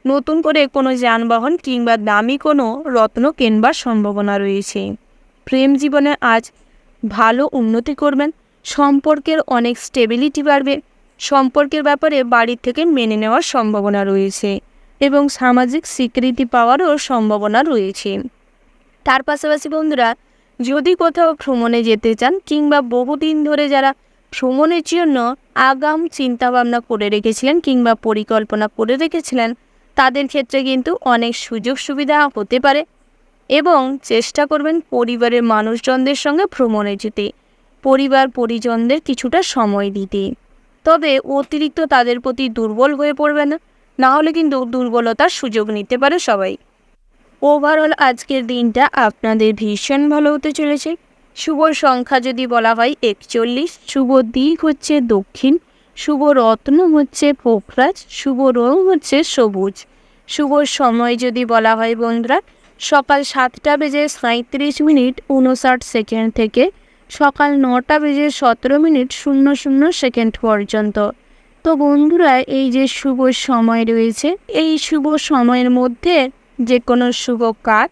নতুন করে কোনো যানবাহন কিংবা দামি কোনো রত্ন কেনবার সম্ভাবনা রয়েছে। প্রেম জীবনে আজ ভালো উন্নতি করবেন, সম্পর্কের অনেক স্টেবিলিটি বাড়বে, সম্পর্কের ব্যাপারে বাড়ির থেকে মেনে নেওয়ার সম্ভাবনা রয়েছে এবং সামাজিক স্বীকৃতি পাওয়ারও সম্ভাবনা রয়েছে। তার পাশাপাশি বন্ধুরা যদি কোথাও ভ্রমণে যেতে চান কিংবা বহুদিন ধরে যারা ভ্রমণের জন্য আগাম চিন্তাভাবনা করে রেখেছিলেন কিংবা পরিকল্পনা করে রেখেছিলেন, তাদের ক্ষেত্রে কিন্তু অনেক সুযোগ সুবিধা হতে পারে এবং চেষ্টা করবেন পরিবারের মানুষজনদের সঙ্গে ভ্রমণে যেতে, পরিবার পরিজনদের কিছুটা সময় দিতে। তবে অতিরিক্ত তাদের প্রতি দুর্বল হয়ে পড়বে না, না হলে কিন্তু দুর্বলতার সুযোগ নিতে পারে সবাই। ওভারঅল আজকের দিনটা আপনাদের ভীষণ ভালো হতে চলেছে। শুভ সংখ্যা যদি বলা হয় 41, শুভ দিক হচ্ছে দক্ষিণ, শুভ রত্ন হচ্ছে পোখরাজ, শুভ রং হচ্ছে সবুজ। শুভ সময় যদি বলা হয় বন্ধুরা সকাল 7:37:59 থেকে সকাল 9:17:00 পর্যন্ত। তো বন্ধুরা এই যে শুভ সময় রয়েছে এই শুভ সময়ের মধ্যে যে কোনো শুভ কাজ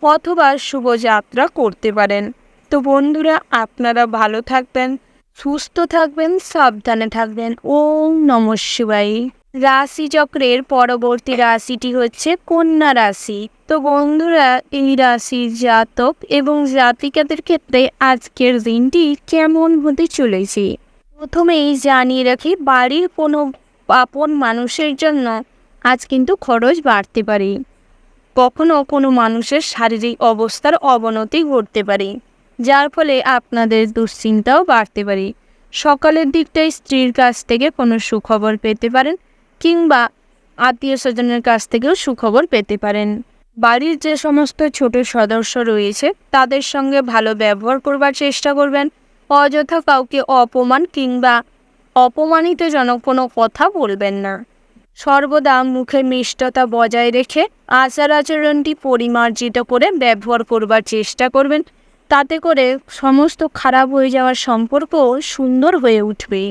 অথবা শুভ যাত্রা করতে পারেন। তো বন্ধুরা আপনারা ভালো থাকবেন, সুস্থ থাকবেন, সাবধানে থাকবেন। ওম নমঃ শিবায়। রাশিচক্রের পরবর্তী রাশিটি হচ্ছে কন্যা রাশি। তো বন্ধুরা এই রাশির জাতক এবং জাতিকাদের ক্ষেত্রে আজকের দিনটি কেমন হতে চলেছে প্রথমেই জানিয়ে রাখি, বাড়ির কোনো আপন মানুষের জন্য আজ কিন্তু খরচ বাড়তে পারে। কখনো কোনো মানুষের শারীরিক অবস্থার অবনতি ঘটতে পারে, যার ফলে আপনাদের দুশ্চিন্তাও বাড়তে পারে। সকালের দিকটায় স্ত্রীর কাছ থেকে কোনো সুখবর পেতে পারেন, কিংবা আত্মীয় স্বজনের কাছ থেকেও সুখবর পেতে পারেন। বাড়ির যে সমস্ত ছোট সদস্য রয়েছে তাদের সঙ্গে ভালো ব্যবহার করবার চেষ্টা করবেন। অযথা কাউকে অপমান কিংবা অপমানিতজনক কোনো কথা বলবেন না। সর্বদা মুখে মিষ্টতা বজায় রেখে আচার আচরণটি পরিমার্জিত করে ব্যবহার করবার চেষ্টা করবেন। তাতে করে সমস্ত খারাপ হয়ে যাওয়ার সম্পর্ক সুন্দর হয়ে উঠবে।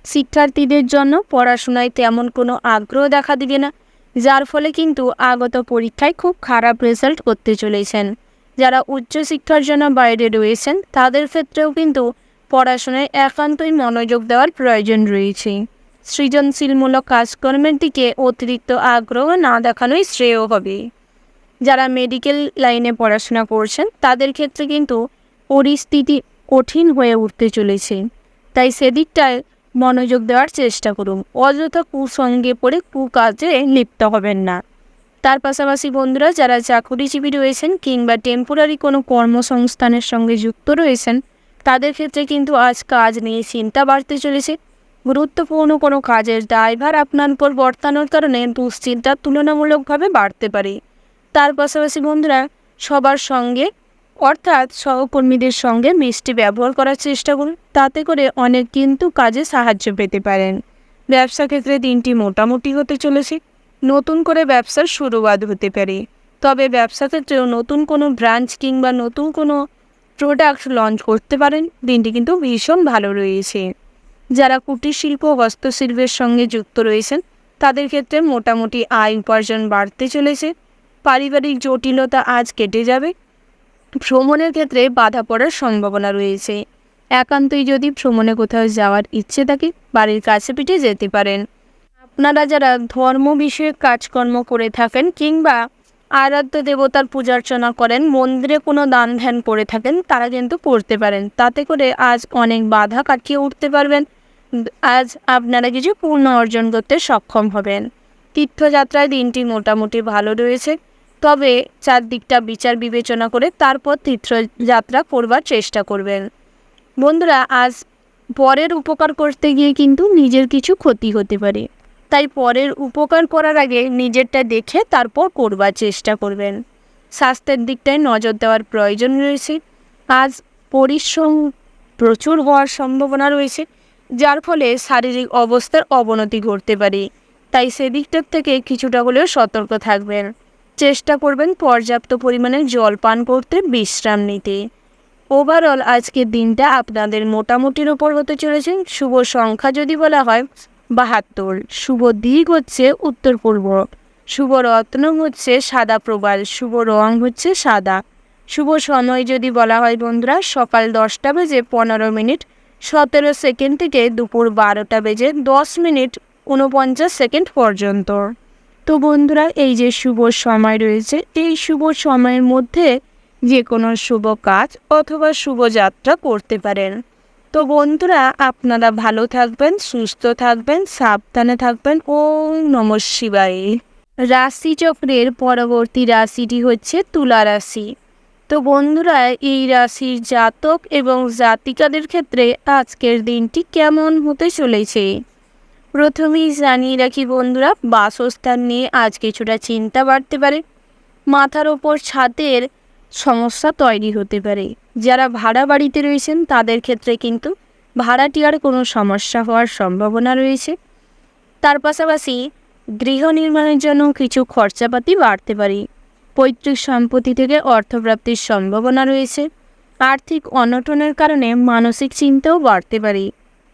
শিক্ষার্থীদের জন্য পড়াশোনায় তেমন কোনো আগ্রহ দেখা দিবে না, যার ফলে কিন্তু আগত পরীক্ষায় খুব খারাপ রেজাল্ট করতে চলেছেন। যারা উচ্চশিক্ষার জন্য বাইরে রয়েছেন তাদের ক্ষেত্রেও কিন্তু পড়াশোনায় একান্তই মনোযোগ দেওয়ার প্রয়োজন রয়েছে। সৃজনশীলমূলক কাজকর্মের দিকে অতিরিক্ত আগ্রহ না দেখানোই শ্রেয় হবে। যারা মেডিকেল লাইনে পড়াশোনা করছেন তাদের ক্ষেত্রে কিন্তু পরিস্থিতি কঠিন হয়ে উঠতে চলেছে, তাই সেদিকটায় মনোযোগ দেওয়ার চেষ্টা করুন। অযথা কুসঙ্গে পড়ে কুকাজে লিপ্ত হবেন না। তার পাশাপাশি বন্ধুরা, যারা চাকরিজীবী রয়েছেন কিংবা টেম্পোরারি কোনো কর্মসংস্থানের সঙ্গে যুক্ত রয়েছেন তাদের ক্ষেত্রে কিন্তু আজ কাজ নিয়ে চিন্তা বাড়তে চলেছে। গুরুত্বপূর্ণ কোনো কাজের দায়ভার আপনার উপর বর্তানোর কারণে দুশ্চিন্তা তুলনামূলকভাবে বাড়তে পারে। তার পাশাপাশি বন্ধুরা, সবার সঙ্গে অর্থাৎ সহকর্মীদের সঙ্গে মিষ্টি ব্যবহার করার চেষ্টা করুন, তাতে করে অনেক কিন্তু কাজে সাহায্য পেতে পারেন। ব্যবসা ক্ষেত্রে দিনটি মোটামুটি হতে চলেছে। নতুন করে ব্যবসার শুরুয়াত হতে পারে, তবে ব্যবসা ক্ষেত্রেও নতুন কোনো ব্রাঞ্চ কিংবা নতুন কোনো প্রোডাক্ট লঞ্চ করতে পারেন। দিনটি কিন্তু ভীষণ ভালো রয়েছে। যারা কুটির শিল্প হস্তশিল্পের সঙ্গে যুক্ত রয়েছেন তাদের ক্ষেত্রে মোটামুটি আয় উপার্জন বাড়তে চলেছে। পারিবারিক জটিলতা আজ কেটে যাবে। ভ্রমণের ক্ষেত্রে বাধা পড়ার সম্ভাবনা রয়েছে। একান্তই যদি ভ্রমণে কোথাও যাওয়ার ইচ্ছে থাকে বাড়ির কাছে পিঠে যেতে পারেন। আপনারা যারা ধর্ম বিষয়ক কাজকর্ম করে থাকেন কিংবা আরাধ্য দেবতার পূজার্চনা করেন, মন্দিরে কোনো দান ধ্যান করে থাকেন, তারা কিন্তু করতে পারেন। তাতে করে আজ অনেক বাধা কাটিয়ে উঠতে পারবেন। আজ আপনারা কিছু পূর্ণ অর্জন করতে সক্ষম হবেন। তীর্থযাত্রায় দিনটি মোটামুটি ভালো রয়েছে, তবে চারদিকটা বিচার বিবেচনা করে তারপর তীর্থযাত্রা করবার চেষ্টা করবেন। বন্ধুরা, আজ পরের উপকার করতে গিয়ে কিন্তু নিজের কিছু ক্ষতি হতে পারে, তাই পরের উপকার করার আগে নিজেরটা দেখে তারপর করবার চেষ্টা করবেন। স্বাস্থ্যের দিকটায় নজর দেওয়ার প্রয়োজন রয়েছে। আজ পরিশ্রম প্রচুর হওয়ার সম্ভাবনা রয়েছে, যার ফলে শারীরিক অবস্থার অবনতি ঘটতে পারে, তাই সেদিকটার থেকে কিছুটা হলেও সতর্ক থাকবেন। চেষ্টা করবেন পর্যাপ্ত পরিমাণে জল পান করতে, বিশ্রাম নিতে। ওভারঅল আজকের দিনটা আপনাদের মোটামুটির ওপর হতে চলেছে। শুভ সংখ্যা যদি বলা হয় 72, শুভ দিক হচ্ছে উত্তর পূর্ব, শুভ রত্ন হচ্ছে সাদা প্রবাল, শুভ রং হচ্ছে সাদা। শুভ সময় যদি বলা হয় বন্ধুরা, সকাল 10টা বেজে 15 মিনিট 17 সেকেন্ড থেকে দুপুর 12টা বেজে 10 মিনিট 49 সেকেন্ড পর্যন্ত। তো বন্ধুরা, এই যে শুভ সময় রয়েছে, এই শুভ সময়ের মধ্যে যে কোনো শুভ কাজ অথবা শুভ যাত্রা করতে পারেন। তো বন্ধুরা, আপনারা ভালো থাকবেন, সুস্থ থাকবেন, সাবধানে থাকবেন। ওম নমঃ শিবায়। রাশিচক্রের পরবর্তী রাশিটি হচ্ছে তুলা রাশি। তো বন্ধুরা, এই রাশির জাতক এবং জাতিকাদের ক্ষেত্রে আজকের দিনটি কেমন হতে চলেছে প্রথমেই জানিয়ে রাখি বন্ধুরা, বাসস্থান নিয়ে আজ কিছুটা চিন্তা বাড়তে পারে। মাথার ওপর ছাদের সমস্যা তৈরি হতে পারে। যারা ভাড়া বাড়িতে রয়েছেন তাদের ক্ষেত্রে কিন্তু ভাড়াটিয়ার কোনো সমস্যা হওয়ার সম্ভাবনা রয়েছে। তার পাশাপাশি গৃহ নির্মাণের জন্য কিছু খরচাপাতি বাড়তে পারে। পৈতৃক সম্পত্তি থেকে অর্থপ্রাপ্তির সম্ভাবনা রয়েছে। আর্থিক অনটনের কারণে মানসিক চিন্তাও বাড়তে পারে।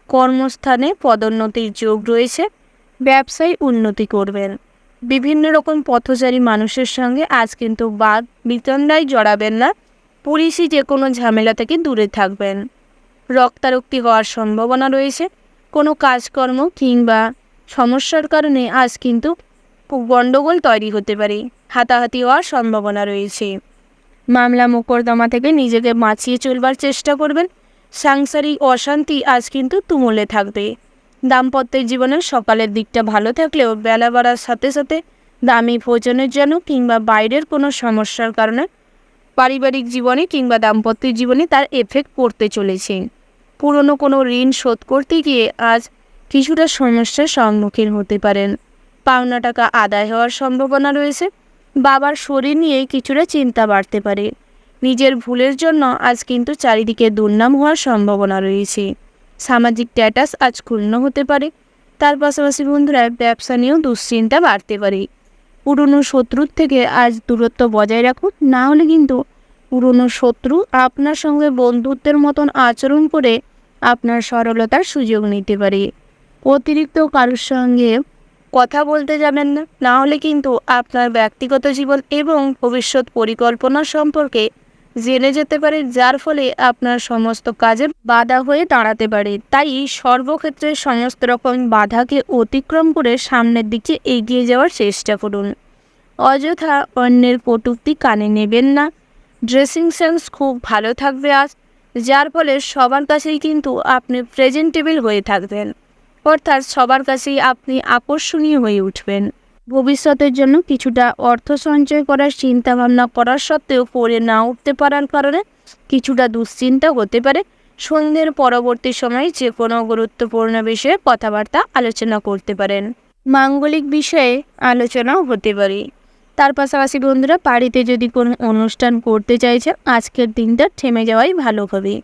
কর্মস্থানে পদোন্নতির যোগ রয়েছে। ব্যবসায় উন্নতি করবেন। বিভিন্ন রকম পথচারী মানুষের সঙ্গে আজ কিন্তু বাদ বিতণ্ডায় জড়াবেন না। পুলিশি যে কোনো ঝামেলা থেকে দূরে থাকবেন। রক্তারক্তি হওয়ার সম্ভাবনা রয়েছে। কোনো কাজকর্ম কিংবা সমস্যার কারণে আজ কিন্তু গণ্ডগোল তৈরি হতে পারে। হাতাহাতি হওয়ার সম্ভাবনা রয়েছে। মামলা মোকদ্দমা থেকে নিজেকে বাঁচিয়ে চলবার চেষ্টা করবেন। সাংসারিক অশান্তি আজ কিন্তু তুমুলে থাকবে। দাম্পত্যের জীবনের সকালের দিকটা ভালো থাকলেও বেলা বাড়ার সাথে সাথে দামি ভোজনের জন্য কিংবা বাইরের কোনো সমস্যার কারণে পারিবারিক জীবনে কিংবা দাম্পত্যের জীবনে তার এফেক্ট পড়তে চলেছে। পুরনো কোনো ঋণ শোধ করতে গিয়ে আজ কিছুটা সমস্যার সম্মুখীন হতে পারেন। পাওনা টাকা আদায় হওয়ার সম্ভাবনা রয়েছে। বাবার শরীর নিয়ে কিছুটা চিন্তা বাড়তে পারে। নিজের ভুলের জন্য আজ কিন্তু চারিদিকে দুর্নাম হওয়ার সম্ভাবনা রয়েছে। সামাজিক স্ট্যাটাস আজ ক্ষুণ্ণ হতে পারে। তার পাশাপাশি বন্ধুরা ব্যবসা নিয়েও দুশ্চিন্তা বাড়তে পারে। পুরনো শত্রুর থেকে আজ দূরত্ব বজায় রাখুন, না হলে কিন্তু পুরনো শত্রু আপনার সঙ্গে বন্ধুত্বের মতন আচরণ করে আপনার সরলতার সুযোগ নিতে পারে। অতিরিক্ত কারোর সঙ্গে কথা বলতে যাবেন না, না হলে কিন্তু আপনার ব্যক্তিগত জীবন এবং ভবিষ্যৎ পরিকল্পনা সম্পর্কে জেনে যেতে পারে, যার ফলে আপনার সমস্ত কাজে বাধা হয়ে দাঁড়াতে পারে। তাই সর্বক্ষেত্রে সমস্ত রকম বাধাকে অতিক্রম করে সামনের দিকে এগিয়ে যাওয়ার চেষ্টা করুন। অযথা অন্যের কটূক্তি কানে নেবেন না। ড্রেসিং সেন্স খুব ভালো থাকবে আজ, যার ফলে সবার কাছেই কিন্তু আপনি প্রেজেন্টেবল হয়ে থাকবেন, অর্থাৎ সবার কাছেই আপনি আকর্ষণীয় হয়ে উঠবেন। ভবিষ্যতের জন্য কিছুটা অর্থ সঞ্চয় করার চিন্তা ভাবনা করার সত্ত্বেও করে না উঠতে পারার কারণে কিছুটা দুশ্চিন্তা হতে পারে। সন্ধ্যের পরবর্তী সময়ে যে কোনো গুরুত্বপূর্ণ বিষয়ে কথাবার্তা আলোচনা করতে পারেন। মাঙ্গলিক বিষয়ে আলোচনাও হতে পারে। তার পাশাপাশি বন্ধুরা বাড়িতে যদি কোনো অনুষ্ঠান করতে চাইছেন, আজকের দিনটা থেমে যাওয়াই ভালো হবে।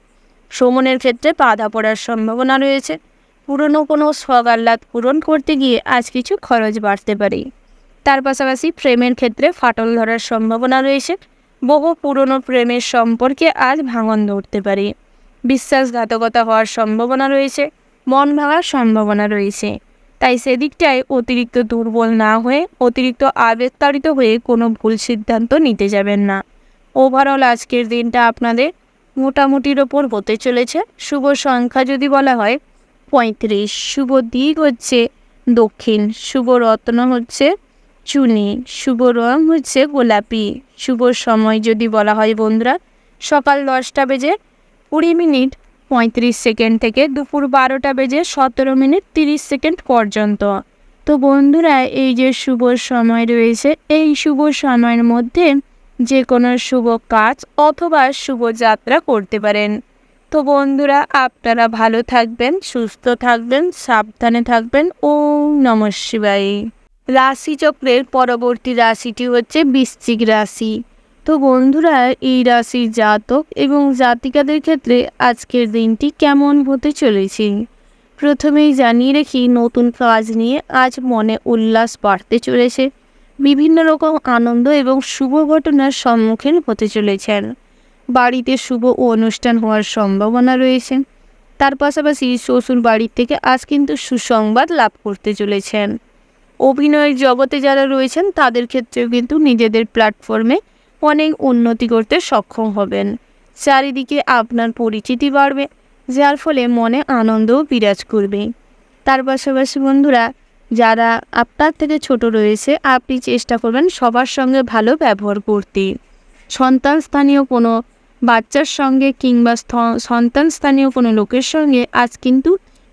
ভ্রমণের ক্ষেত্রে বাধা পড়ার সম্ভাবনা রয়েছে। পুরনো কোনো শখ আহ্লাদ পূরণ করতে গিয়ে আজ কিছু খরচ বাড়তে পারে। তার পাশাপাশি প্রেমের ক্ষেত্রে ফাটল ধরার সম্ভাবনা রয়েছে। বহু পুরনো প্রেমের সম্পর্কে আজ ভাঙন ধরতে পারে। বিশ্বাসঘাতকতা হওয়ার সম্ভাবনা রয়েছে। মন ভাঙার সম্ভাবনা রয়েছে। তাই সেদিকটায় অতিরিক্ত দুর্বল না হয়ে অতিরিক্ত আবেগতাড়িত হয়ে কোনো ভুল সিদ্ধান্ত নিতে যাবেন না। ওভারঅল আজকের দিনটা আপনাদের মোটামুটির ওপর হতে চলেছে। শুভ সংখ্যা যদি বলা হয় 35, শুভ দিক হচ্ছে দক্ষিণ, শুভ রত্ন হচ্ছে চুনি, শুভ রং হচ্ছে গোলাপি, শুভ সময় যদি বলা হয় বন্ধুরা সকাল 10টা বেজে 20:35 থেকে দুপুর 12টা বেজে 17:30 পর্যন্ত। তো বন্ধুরা এই যে শুভ সময় রয়েছে, এই শুভ সময়ের মধ্যে যে কোনো শুভ কাজ অথবা শুভ যাত্রা করতে পারেন। তো বন্ধুরা আপনারা ভালো থাকবেন, সুস্থ থাকবেন, সাবধানে থাকবেন। ওম নমঃ শিবায়। রাশিচক্রের পরবর্তী রাশিটি হচ্ছে বৃশ্চিক রাশি। তো বন্ধুরা এই রাশির জাতক এবং জাতিকাদের ক্ষেত্রে আজকের দিনটি কেমন হতে চলেছে প্রথমেই জানিয়ে রাখি, নতুন কাজ নিয়ে আজ মনে উল্লাস বাড়তে চলেছে। বিভিন্ন রকম আনন্দ এবং শুভ ঘটনার সম্মুখীন হতে চলেছেন। বাড়িতে শুভ অনুষ্ঠান হওয়ার সম্ভাবনা রয়েছে। তার পাশাপাশি শ্বশুর বাড়ির থেকে আজ কিন্তু সুসংবাদ লাভ করতে চলেছেন। অভিনয়ের জগতে যারা রয়েছেন তাদের ক্ষেত্রেও কিন্তু নিজেদের প্ল্যাটফর্মে অনেক উন্নতি করতে সক্ষম হবেন। চারিদিকে আপনার পরিচিতি বাড়বে, যার ফলে মনে আনন্দও বিরাজ করবে। তার পাশাপাশি বন্ধুরা যারা আপনার থেকে ছোট রয়েছে, আপনি চেষ্টা করবেন সবার সঙ্গে ভালো ব্যবহার করতে। সন্তান স্থানীয় কোনো বাচ্চার সঙ্গে কিংবা সন্তান স্থানীয় কোনো লোকের সঙ্গে আজ কিন্তু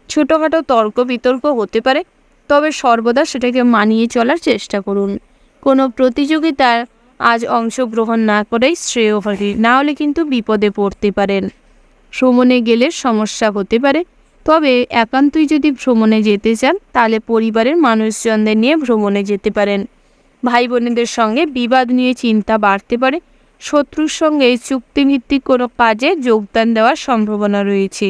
ছোটোখাটো তর্ক বিতর্ক হতে পারে, তবে সর্বদা সেটাকে মানিয়ে চলার চেষ্টা করুন। কোনো প্রতিযোগিতার আজ অংশগ্রহণ না করেই শ্রেয় হবে, না হলে কিন্তু বিপদে পড়তে পারেন। ভ্রমণে গেলে সমস্যা হতে পারে, তবে একান্তই যদি ভ্রমণে যেতে চান তাহলে পরিবারের মানুষজনদের নিয়ে ভ্রমণে যেতে পারেন। ভাই বোনেদের সঙ্গে বিবাদ নিয়ে চিন্তা বাড়তে পারে। শত্রুর সঙ্গে চুক্তিভিত্তিক কোনো কাজে যোগদান দেওয়ার সম্ভাবনা রয়েছে।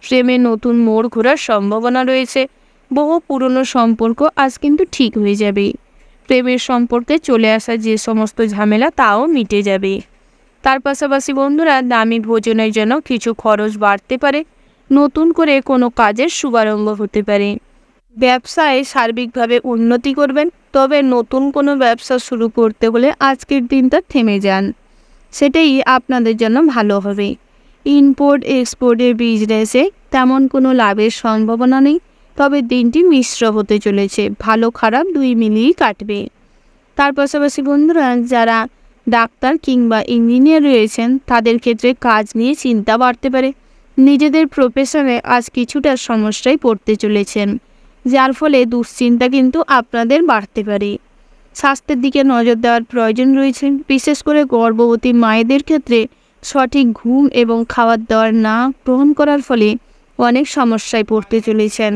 প্রেমে নতুন মোড় ঘোরার সম্ভাবনা রয়েছে। বহু পুরনো সম্পর্ক আজ কিন্তু ঠিক হয়ে যাবে। প্রেমের সম্পর্কে চলে আসা যে সমস্ত ঝামেলা তাও মিটে যাবে। তার পাশাপাশি বন্ধুরা দামি ভোজনের জন্য কিছু খরচ বাড়তে পারে। নতুন করে কোনো কাজের শুভারম্ভ হতে পারে। ব্যবসায় সার্বিকভাবে উন্নতি করবেন, তবে নতুন কোনো ব্যবসা শুরু করতে হলে আজকের দিনটা থেমে যান, সেটাই আপনাদের জন্য ভালো হবে। ইম্পোর্ট এক্সপোর্টের বিজনেসে তেমন কোনো লাভের সম্ভাবনা নেই, তবে দিনটি মিশ্র হতে চলেছে। ভালো খারাপ দুই মিলিয়েই কাটবে। তার পাশাপাশি বন্ধুরা যারা ডাক্তার কিংবা ইঞ্জিনিয়ার রয়েছেন তাদের ক্ষেত্রে কাজ নিয়ে চিন্তা বাড়তে পারে। নিজেদের প্রফেশনে আজ কিছুটা সমস্যায় পড়তে চলেছেন, যার ফলে দুশ্চিন্তা কিন্তু আপনাদের বাড়তে পারে। স্বাস্থ্যের দিকে নজর দেওয়ার প্রয়োজন রয়েছে, বিশেষ করে গর্ভবতী মায়েদের ক্ষেত্রে সঠিক ঘুম এবং খাবার দাবার না গ্রহণ করার ফলে অনেক সমস্যায় পড়তে চলেছেন।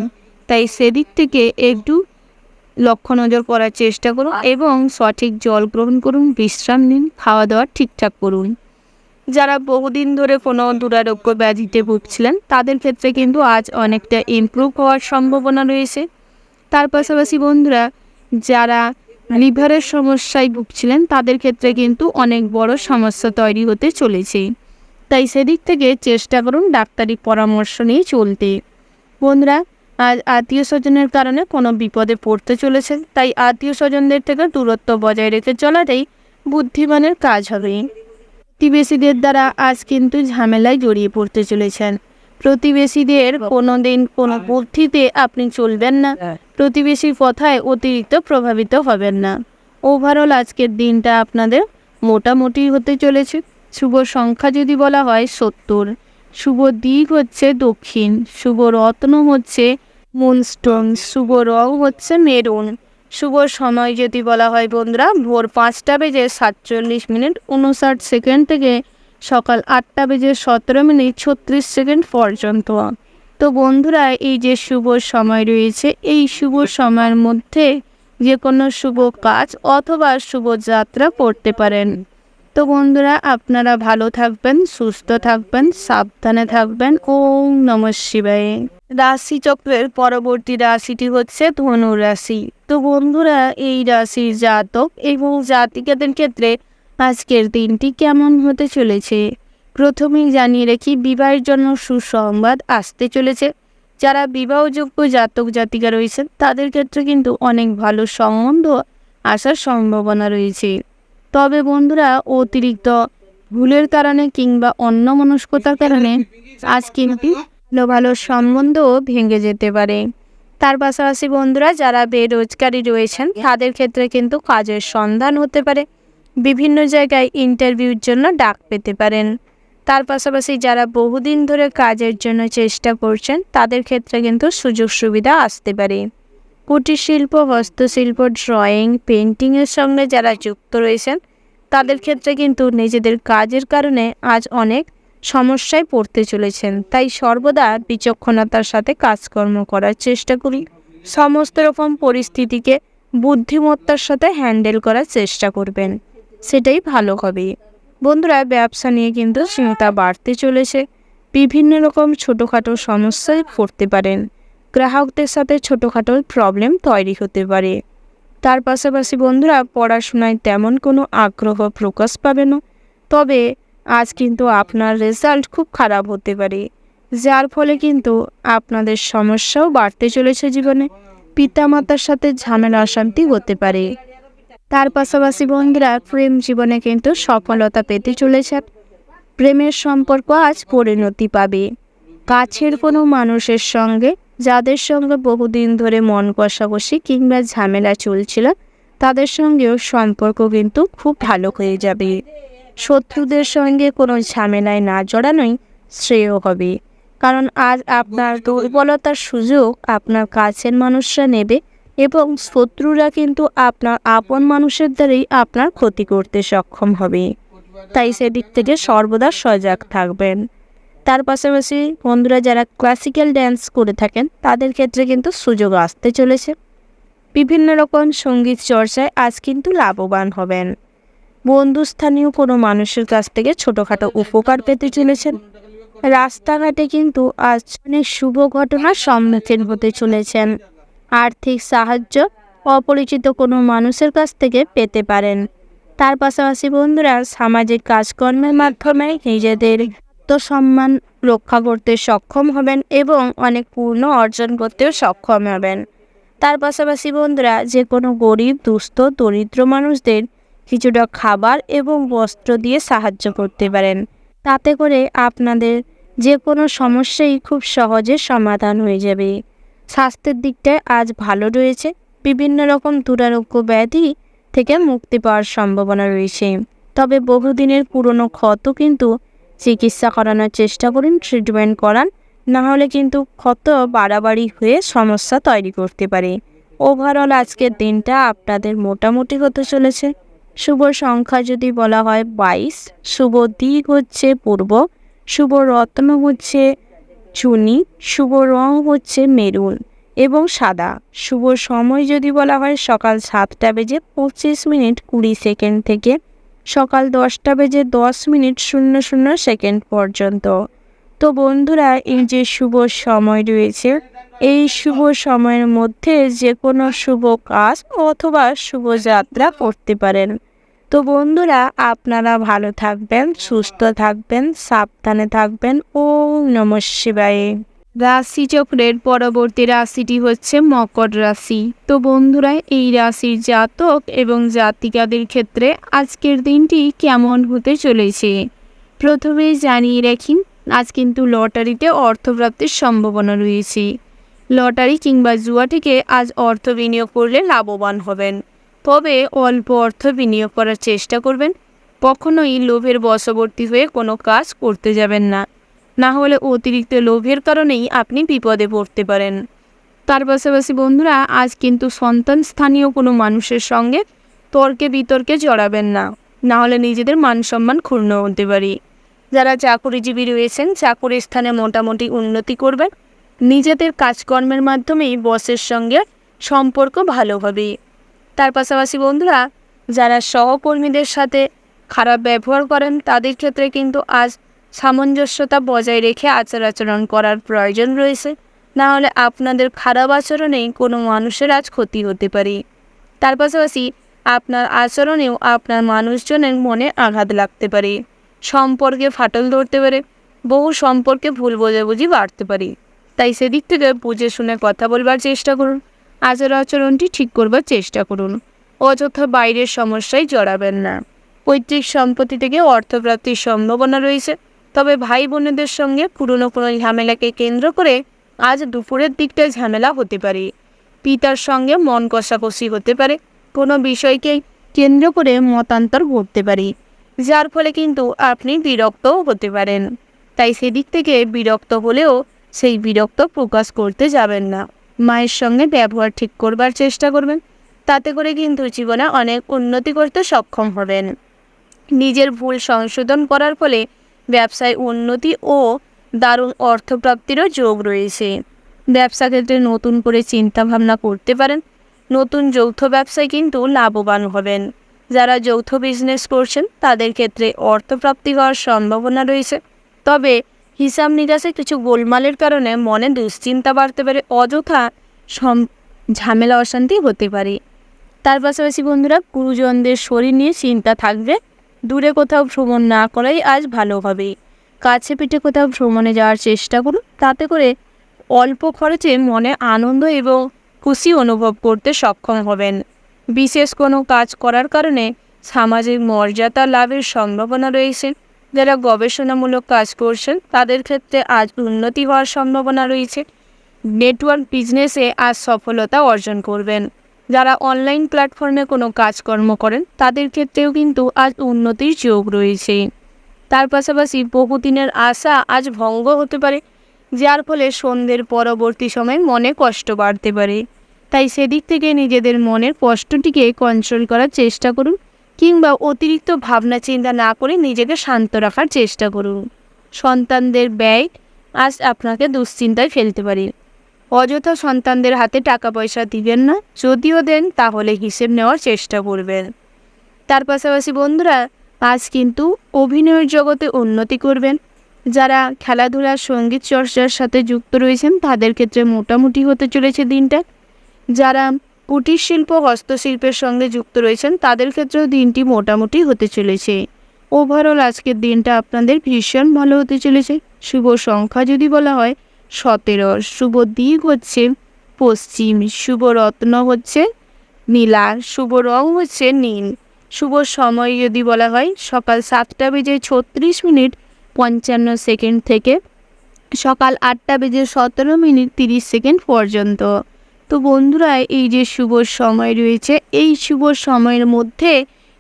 তাই সেদিক থেকে একটু লক্ষ্য নজর করার চেষ্টা করুন এবং সঠিক জল গ্রহণ করুন, বিশ্রাম নিন, খাওয়া দাওয়া ঠিকঠাক করুন। যারা বহুদিন ধরে কোনো দুরারোগ্য ব্যাধিতে ভুগছিলেন তাদের ক্ষেত্রে কিন্তু আজ অনেকটা ইমপ্রুভ হওয়ার সম্ভাবনা রয়েছে। তার পাশাপাশি বন্ধুরা, যারা লিভারের সমস্যায় ভুগছিলেন তাদের ক্ষেত্রে কিন্তু অনেক বড় সমস্যা তৈরি হতে চলেছে। তাই সেদিক থেকে চেষ্টা করুন ডাক্তারি পরামর্শ নিয়ে চলতে। বন্ধুরা, আজ আত্মীয় স্বজনের কারণে কোনো বিপদে পড়তে চলেছেন, তাই আত্মীয় স্বজনদের থেকে দূরত্ব বজায় রেখে চলাটাই বুদ্ধিমানের কাজ হবে। প্রতিবেশীদের দ্বারা আজ কিন্তু ঝামেলায় জড়িয়ে পড়তে চলেছেন। প্রতিবেশীদের কোনো দিন কোনো বুদ্ধিতে আপনি চলবেন না, প্রতিবেশীর কথায় অতিরিক্ত প্রভাবিত হবেন না। ওভারঅল আজকের দিনটা আপনাদের মোটামুটি হতে চলেছে। শুভ সংখ্যা যদি বলা হয় 70, শুভ দিক হচ্ছে দক্ষিণ, শুভ রত্ন হচ্ছে মুনস্টোন, শুভ রং হচ্ছে মেরুন। শুভ সময় যদি বলা হয় বন্ধুরা, ভোর 5:47:59 থেকে সকাল 8:17:36 পর্যন্ত। তো বন্ধুরা, এই যে শুভ সময় রয়েছে, এই শুভ সময়ের মধ্যে যে কোনো শুভ কাজ অথবা শুভ যাত্রা করতে পারেন। তো বন্ধুরা, আপনারা ভালো থাকবেন, সুস্থ থাকবেন, সাবধানে থাকবেন। ওম নমঃ শিবায়। রাশিচক্রের পরবর্তী রাশিটি হচ্ছে ধনু রাশি। তো বন্ধুরা, এই রাশির জাতক এবং জাতিকাদের ক্ষেত্রে আজকের দিনটি কেমন হতে চলেছে প্রথমেই জানিয়ে রাখি, বিবাহের জন্য সুসংবাদ আসতে চলেছে। যারা বিবাহযোগ্য জাতক জাতিকা রয়েছেন তাদের ক্ষেত্রে কিন্তু অনেক ভালো সম্বন্ধ আসার সম্ভাবনা রয়েছে। তবে বন্ধুরা, অতিরিক্ত ভুলের কারণে কিংবা অন্যমনস্কতার কারণে আজ কিন্তু ভালো ভালো সম্বন্ধও ভেঙে যেতে পারে। তার পাশাপাশি বন্ধুরা, যারা বেরোজগারি রয়েছেন তাদের ক্ষেত্রে কিন্তু কাজের সন্ধান হতে পারে, বিভিন্ন জায়গায় ইন্টারভিউর জন্য ডাক পেতে পারেন। তার পাশাপাশি যারা বহুদিন ধরে কাজের জন্য চেষ্টা করছেন তাদের ক্ষেত্রে কিন্তু সুযোগ সুবিধা আসতে পারে। কুটির শিল্প, হস্তশিল্প, ড্রয়িং, পেন্টিংয়ের সঙ্গে যারা যুক্ত রয়েছেন তাদের ক্ষেত্রে কিন্তু নিজেদের কাজের কারণে আজ অনেক সমস্যায় পড়তে চলেছেন। তাই সর্বদা বিচক্ষণতার সাথে কাজকর্ম করার চেষ্টা করি, সমস্ত রকম পরিস্থিতিকে বুদ্ধিমত্তার সাথে হ্যান্ডেল করার চেষ্টা করবেন, সেটাই ভালো হবে। বন্ধুরা, ব্যবসা নিয়ে কিন্তু চিন্তা বাড়তে চলেছে, বিভিন্ন রকম ছোটোখাটো সমস্যায় পড়তে পারেন, গ্রাহকদের সাথে ছোটোখাটো প্রবলেম তৈরি হতে পারে। তার পাশাপাশি বন্ধুরা, পড়াশোনায় তেমন কোনো আগ্রহ প্রকাশ পাবে না, তবে আজ কিন্তু আপনার রেজাল্ট খুব খারাপ হতে পারে, যার ফলে কিন্তু আপনাদের সমস্যাও বাড়তে চলেছে জীবনে। পিতামাতার সাথে ঝামেলা অশান্তি হতে পারে। তার পাশাপাশি বন্ধুরা, প্রেম জীবনে কিন্তু সফলতা পেতে চলেছেন, প্রেমের সম্পর্ক আজ পরিণতি পাবে। কাছের কোনো মানুষের সঙ্গে, যাদের সঙ্গে বহুদিন ধরে মন কষাকষি কিংবা ঝামেলা চলছিল তাদের সঙ্গেও সম্পর্ক কিন্তু খুব ভালো হয়ে যাবে। শত্রুদের সঙ্গে কোনো ঝামেলায় না জড়ানোই শ্রেয় হবে, কারণ আজ আপনার দুর্বলতার সুযোগ আপনার কাছের মানুষরা নেবে এবং শত্রুরা কিন্তু আপনার আপন মানুষের দ্বারাই আপনার ক্ষতি করতে সক্ষম হবে। তাই সেদিক থেকে সর্বদা সজাগ থাকবেন। তার পাশাপাশি বন্ধুরা, যারা ক্লাসিক্যাল ড্যান্স করে থাকেন তাদের ক্ষেত্রে কিন্তু সুযোগ আসতে চলেছে। বিভিন্ন রকম সঙ্গীত চর্চায় আজ কিন্তু লাভবান হবেন। বন্ধুস্থানীয় কোনো মানুষের কাছ থেকে ছোটোখাটো উপকার পেতে চলেছেন। রাস্তাঘাটে কিন্তু আজ অনেক শুভ ঘটনার সম্মুখীন হতে চলেছেন। আর্থিক সাহায্য অপরিচিত কোনো মানুষের কাছ থেকে পেতে পারেন। তার পাশাপাশি বন্ধুরা, সামাজিক কাজকর্মের মাধ্যমে নিজেদের আত্মসম্মান রক্ষা করতে সক্ষম হবেন এবং অনেক পূর্ণ অর্জন করতেও সক্ষম হবেন। তার পাশাপাশি বন্ধুরা, যে কোনো গরিব, দুস্থ, দরিদ্র মানুষদের কিছুটা খাবার এবং বস্ত্র দিয়ে সাহায্য করতে পারেন। তাতে করে আপনাদের যে কোনো সমস্যাই খুব সহজে সমাধান হয়ে যাবে। স্বাস্থ্যের দিকটায় আজ ভালো রয়েছে, বিভিন্ন রকম দুরারোগ্য ব্যাধি থেকে মুক্তি পাওয়ার সম্ভাবনা রয়েছে। তবে বহুদিনের পুরনো ক্ষত কিন্তু চিকিৎসা করানোর চেষ্টা করুন, ট্রিটমেন্ট করান, না হলে কিন্তু ক্ষত বাড়াবাড়ি হয়ে সমস্যা তৈরি করতে পারে। ওভারঅল আজকের দিনটা আপনাদের মোটামুটি হতে চলেছে। শুভ সংখ্যা যদি বলা হয় 22, শুভ দিক হচ্ছে পূর্ব, শুভ রত্ন হচ্ছে চুনি, শুভ রং হচ্ছে মেরুন এবং সাদা। শুভ সময় যদি বলা হয় সকাল 7:25 থেকে সকাল 10:10 পর্যন্ত। তো বন্ধুরা, এই যে শুভ সময় রয়েছে, এই শুভ সময়ের মধ্যে যে কোনো শুভ কাজ অথবা শুভ যাত্রা করতে পারেন। তো বন্ধুরা, আপনারা ভালো থাকবেন, সুস্থ থাকবেন, সাবধানে থাকবেন। ওম নমঃ শিবায়। রাশিচক্রের পরবর্তী রাশিটি হচ্ছে মকর রাশি। তো বন্ধুরা, এই রাশির জাতক এবং জাতিকাদের ক্ষেত্রে আজকের দিনটি কেমন হতে চলেছে প্রথমেই জানিয়ে রাখি, আজ কিন্তু লটারিতে অর্থপ্রাপ্তির সম্ভাবনা রয়েছে। লটারি কিংবা জুয়া থেকে আজ অর্থ বিনিয়োগ করলে লাভবান হবেন, তবে অল্প অর্থ বিনিয়োগ করার চেষ্টা করবেন। কখনোই লোভের বশবর্তী হয়ে কোনো কাজ করতে যাবেন না, না হলে অতিরিক্ত লোভের কারণেই আপনি বিপদে পড়তে পারেন। তার পাশাপাশি বন্ধুরা, আজ কিন্তু সন্তান স্থানীয় কোনো মানুষের সঙ্গে তর্কে বিতর্কে জড়াবেন না, না হলে নিজেদের মান সম্মান ক্ষুণ্ণ হতে পারে। যারা চাকুরিজীবী রয়েছেন, চাকুরির স্থানে মোটামুটি উন্নতি করবেন। নিজেদের কাজকর্মের মাধ্যমেই বসের সঙ্গে সম্পর্ক ভালো হবে। তার পাশাপাশি বন্ধুরা, যারা সহকর্মীদের সাথে খারাপ ব্যবহার করেন তাদের ক্ষেত্রে কিন্তু আজ সামঞ্জস্যতা বজায় রেখে আচার আচরণ করার প্রয়োজন রয়েছে, না হলে আপনাদের খারাপ আচরণেই কোনো মানুষের আজ ক্ষতি হতে পারে। তার পাশাপাশি আপনার আচরণেও আপনার মানুষজনের মনে আঘাত লাগতে পারে, সম্পর্কে ফাটল ধরতে পারে, বহু সম্পর্কে ভুল বোঝাবুঝি বাড়তে পারে। তাই সেদিক থেকে বুঝে শুনে কথা বলবার চেষ্টা করুন, আচার আচরণটি ঠিক করবার চেষ্টা করুন, অযথা বাইরের সমস্যায় জড়াবেন না। পৈতৃক সম্পত্তি থেকে অর্থপ্রাপ্তির সম্ভাবনা রয়েছে, তবে ভাই বোনেদের সঙ্গে পুরনো কোনো ঝামেলাকে কেন্দ্র করে আজ দুপুরের দিকটা ঝামেলা হতে পারে। পিতার সঙ্গে মন কষাকষি হতে পারে, কোনো বিষয়কে কেন্দ্র করে মতান্তর ঘটতে পারে, যার ফলে কিন্তু আপনি বিরক্তও হতে পারেন। তাই সেদিক থেকে বিরক্ত হলেও সেই বিরক্ত প্রকাশ করতে যাবেন না। মায়ের সঙ্গে ব্যবহার ঠিক করবার চেষ্টা করবেন, তাতে করে কিন্তু জীবনে অনেক উন্নতি করতে সক্ষম হবেন। নিজের ভুল সংশোধন করার ফলে ব্যবসায় উন্নতি ও দারুণ অর্থপ্রাপ্তিরও যোগ রয়েছে। ব্যবসা ক্ষেত্রে নতুন করে চিন্তাভাবনা করতে পারেন, নতুন যৌথ ব্যবসায় কিন্তু লাভবান হবেন। যারা যৌথ বিজনেস করছেন তাদের ক্ষেত্রে অর্থপ্রাপ্তি হওয়ার সম্ভাবনা রয়েছে, তবে হিসাব নিকাশে কিছু গোলমালের কারণে মনে দুশ্চিন্তা বাড়তে পারে, অযথা ঝামেলা অশান্তি হতে পারে। তার পাশাপাশি বন্ধুরা, গুরুজনদের শরীর নিয়ে চিন্তা থাকবে। দূরে কোথাও ভ্রমণ না করাই আজ ভালো হবে। কাছে পিঠে কোথাও ভ্রমণে যাওয়ার চেষ্টা করুন, তাতে করে অল্প খরচে মনে আনন্দ এবং খুশি অনুভব করতে সক্ষম হবেন। বিশেষ কোনো কাজ করার কারণে সামাজিক মর্যাদা লাভের সম্ভাবনা রয়েছে। যারা গবেষণামূলক কাজ করছেন তাদের ক্ষেত্রে আজ উন্নতি হওয়ার সম্ভাবনা রয়েছে। নেটওয়ার্ক বিজনেসে আজ সফলতা অর্জন করবেন। যারা অনলাইন প্ল্যাটফর্মে কোনো কাজকর্ম করেন তাদের ক্ষেত্রেও কিন্তু আজ উন্নতির যোগ রয়েছে। তার পাশাপাশি বহুদিনের আশা আজ ভঙ্গ হতে পারে, যার ফলে সন্ধ্যের পরবর্তী সময় মনে কষ্ট বাড়তে পারে। তাই সেদিক থেকে নিজেদের মনের কষ্টটিকে কন্ট্রোল করার চেষ্টা করুন, কিংবা অতিরিক্ত ভাবনা চিন্তা না করে নিজেকে শান্ত রাখার চেষ্টা করুন। সন্তানদের ব্যয় আজ আপনাকে দুশ্চিন্তায় ফেলতে পারে। অযথা সন্তানদের হাতে টাকা পয়সা দিবেন না, যদিও দেন তাহলে হিসেব নেওয়ার চেষ্টা করবেন। তার পাশাপাশি বন্ধুরা, আজ কিন্তু অভিনয়ের জগতে উন্নতি করবেন। যারা খেলাধুলা সঙ্গীত চর্চার সাথে যুক্ত রয়েছেন তাদের ক্ষেত্রে মোটামুটি হতে চলেছে দিনটা। যারা কুটির শিল্প হস্তশিল্পের সঙ্গে যুক্ত রয়েছেন তাদের ক্ষেত্রেও দিনটি মোটামুটি হতে চলেছে। ওভারঅল আজকের দিনটা আপনাদের ভীষণ ভালো হতে চলেছে। শুভ সংখ্যা যদি বলা হয় 17, শুভ দিক হচ্ছে পশ্চিম, শুভ রত্ন হচ্ছে নীলা, শুভ রং হচ্ছে নীল। শুভ সময় যদি বলা হয় সকাল 7:36 থেকে সকাল 8:17 পর্যন্ত। তো বন্ধুরা, এই যে শুভ সময় রয়েছে, এই শুভ সময়ের মধ্যে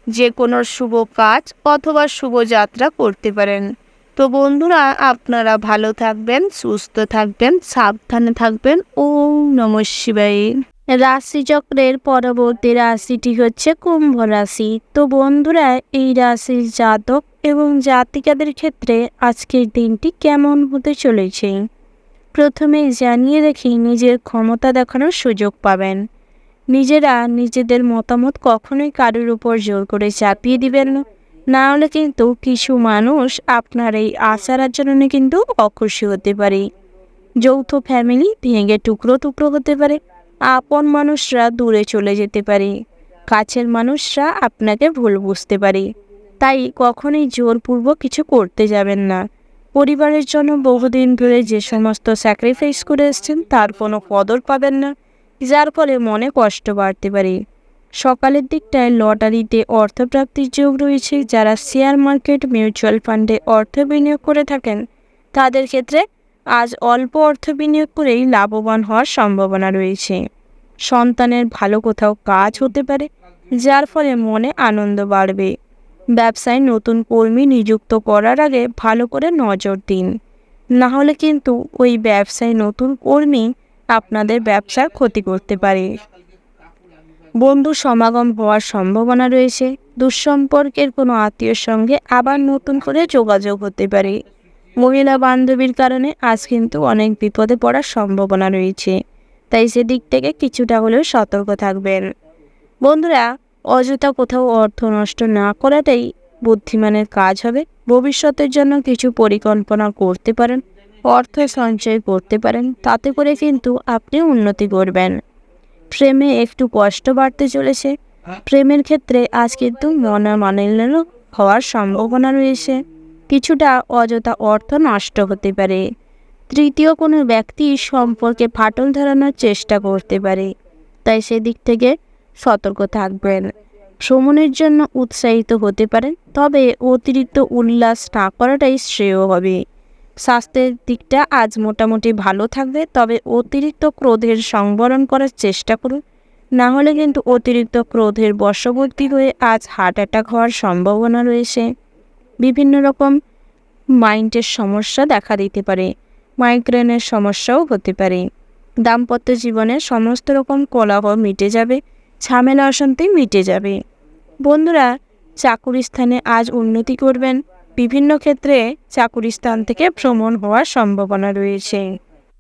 যে কোনো শুভ কাজ অথবা শুভ যাত্রা করতে পারেন। তো তো বন্ধুরা, আপনারা ভালো থাকবেন, সুস্থ থাকবেন, সাবধানে থাকবেন। ওম নমঃ শিবায়। রাশিচক্রের পরবর্তী রাশিটি হচ্ছে কুম্ভ রাশি। তো বন্ধুরা, এই রাশির জাতক এবং জাতিকাদের ক্ষেত্রে আজকের দিনটি কেমন হতে চলেছে প্রথমেই জানিয়ে রাখি, নিজের ক্ষমতা দেখানোর সুযোগ পাবেন। নিজেরা নিজেদের মতামত কখনোই কারোর উপর জোর করে চাপিয়ে দিবেন না, না হলে কিন্তু কিছু মানুষ আপনার এই আচার আচরণে কিন্তু অখুশি হতে পারে। যৌথ ফ্যামিলি ভেঙে টুকরো টুকরো হতে পারে, আপন মানুষরা দূরে চলে যেতে পারে, কাছের মানুষরা আপনাকে ভুল বুঝতে পারে। তাই কখনোই জোরপূর্বক কিছু করতে যাবেন না। পরিবারের জন্য বহুদিন ধরে যে সমস্ত স্যাক্রিফাইস করে এসছেন তার কোনো কদর পাবেন না, যার ফলে মনে কষ্ট বাড়তে পারে। সকালের দিকটায় লটারিতে অর্থপ্রাপ্তির যোগ রয়েছে। যারা শেয়ার মার্কেট, মিউচুয়াল ফান্ডে অর্থ বিনিয়োগ করে থাকেন তাদের ক্ষেত্রে আজ অল্প অর্থ বিনিয়োগ করেই লাভবান হওয়ার সম্ভাবনা রয়েছে। সন্তানের ভালো কোথাও কাজ হতে পারে, যার ফলে মনে আনন্দ বাড়বে। ব্যবসায় নতুন কর্মী নিযুক্ত করার আগে ভালো করে নজর দিন, না হলে কিন্তু ওই ব্যবসায় নতুন কর্মী আপনাদের ব্যবসার ক্ষতি করতে পারে। বন্ধু সমাগম হওয়ার সম্ভাবনা রয়েছে। দুঃসম্পর্কের কোনো আত্মীয়র সঙ্গে আবার নতুন করে যোগাযোগ হতে পারে। মহিলা বান্ধবীর কারণে আজ কিন্তু অনেক বিপদে পড়ার সম্ভাবনা রয়েছে, তাই সেদিক থেকে কিছুটা হলেও সতর্ক থাকবেন। বন্ধুরা, অযথা কোথাও অর্থ নষ্ট না করাটাই বুদ্ধিমানের কাজ হবে। ভবিষ্যতের জন্য কিছু পরিকল্পনা করতে পারেন, অর্থ সঞ্চয় করতে পারেন, তাতে করে কিন্তু আপনি উন্নতি করবেন। প্রেমে একটু কষ্ট বাড়তে চলেছে। প্রেমের ক্ষেত্রে আজ কিন্তু মনোমালিন্য হওয়ার সম্ভাবনা রয়েছে। কিছুটা অযথা অর্থ নষ্ট হতে পারে। তৃতীয় কোনো ব্যক্তি সম্পর্কে ফাটল ধরানোর চেষ্টা করতে পারে, তাই সেদিক থেকে সতর্ক থাকবেন। ভ্রমণের জন্য উৎসাহিত হতে পারেন, তবে অতিরিক্ত উল্লাস না করাটাই শ্রেয় হবে। স্বাস্থ্যের দিকটা আজ মোটামুটি ভালো থাকবে, তবে অতিরিক্ত ক্রোধের সংবরণ করার চেষ্টা করুন, না হলে কিন্তু অতিরিক্ত ক্রোধের বশবর্তী হয়ে আজ হার্ট অ্যাটাক হওয়ার সম্ভাবনা রয়েছে। বিভিন্ন রকম মাইন্ডের সমস্যা দেখা দিতে পারে, মাইগ্রেনের সমস্যাও হতে পারে। দাম্পত্য জীবনে সমস্ত রকম কোলাহল মিটে যাবে, ঝামেলা অশান্তি মিটে যাবে। বন্ধুরা, চাকুরি স্থানে আজ উন্নতি করবেন। বিভিন্ন ক্ষেত্রে চাকুরি স্থান থেকে ভ্রমণ হওয়ার সম্ভাবনা রয়েছে।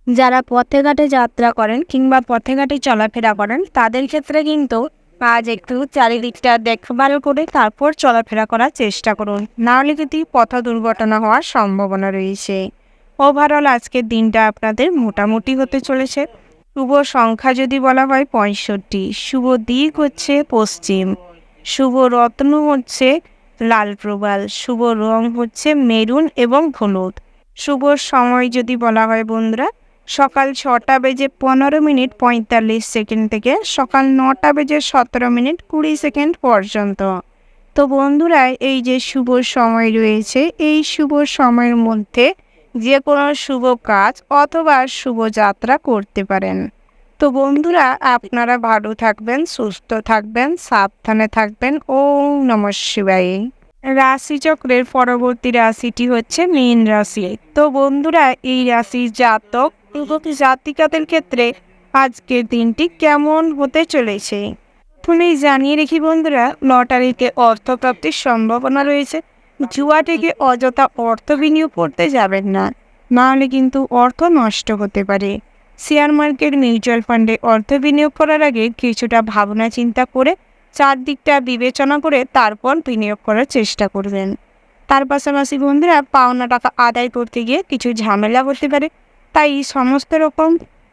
যারা পথে ঘাটে যাত্রা করেন কিংবা পথে ঘাটে চলাফেরা করেন তাদের ক্ষেত্রে কিন্তু আজ একটু চারিদিকটা দেখভাল করে তারপর চলাফেরা করার চেষ্টা করুন, নাহলে কিন্তু পথ দুর্ঘটনা হওয়ার সম্ভাবনা রয়েছে। ওভারঅল আজকের দিনটা আপনাদের মোটামুটি হতে চলেছে। শুভ সংখ্যা যদি বলা হয় 65, শুভ দিক হচ্ছে পশ্চিম, শুভ রত্ন হচ্ছে লাল প্রবাল, শুভ রং হচ্ছে মেরুন এবং হলুদ। শুভ সময় যদি বলা হয় বন্ধুরা, সকাল 6:15:45 থেকে সকাল 9:17:20 পর্যন্ত। তো বন্ধুরা, এই যে শুভ সময় রয়েছে, এই শুভ সময়ের মধ্যে যে কোনো শুভ কাজ অথবা শুভ যাত্রা করতে পারেন। তো বন্ধুরা, আপনারা ভালো থাকবেন, সুস্থ থাকবেন, সাবধানে থাকবেন। ওম নমঃ শিবায়। রাশিচক্রের পরবর্তী রাশিটি হচ্ছে মীন রাশি। তো বন্ধুরা, এই রাশির জাতক এবং জাতিকাদের ক্ষেত্রে আজকের দিনটি কেমন হতে চলেছে তুমি জানিয়ে রেখি বন্ধুরা, লটারিতে অর্থপ্রাপ্তির সম্ভাবনা রয়েছে। জুয়া থেকে অযথা অর্থ বিনিয়োগ করতে যাবেন না, নাহলে কিন্তু অর্থ নষ্ট হতে পারে। শেয়ার মার্কেট, মিউচুয়াল ফান্ডে অর্থ বিনিয়োগ করার আগে কিছুটা ভাবনা চিন্তা করে চারদিকটা বিবেচনা করে তারপর বিনিয়োগ করার চেষ্টা করবেন। তার পাশাপাশি বন্ধুরা, পাওনা টাকা আদায় করতে গিয়ে কিছু ঝামেলা হতে পারে, তাই সমস্ত রকম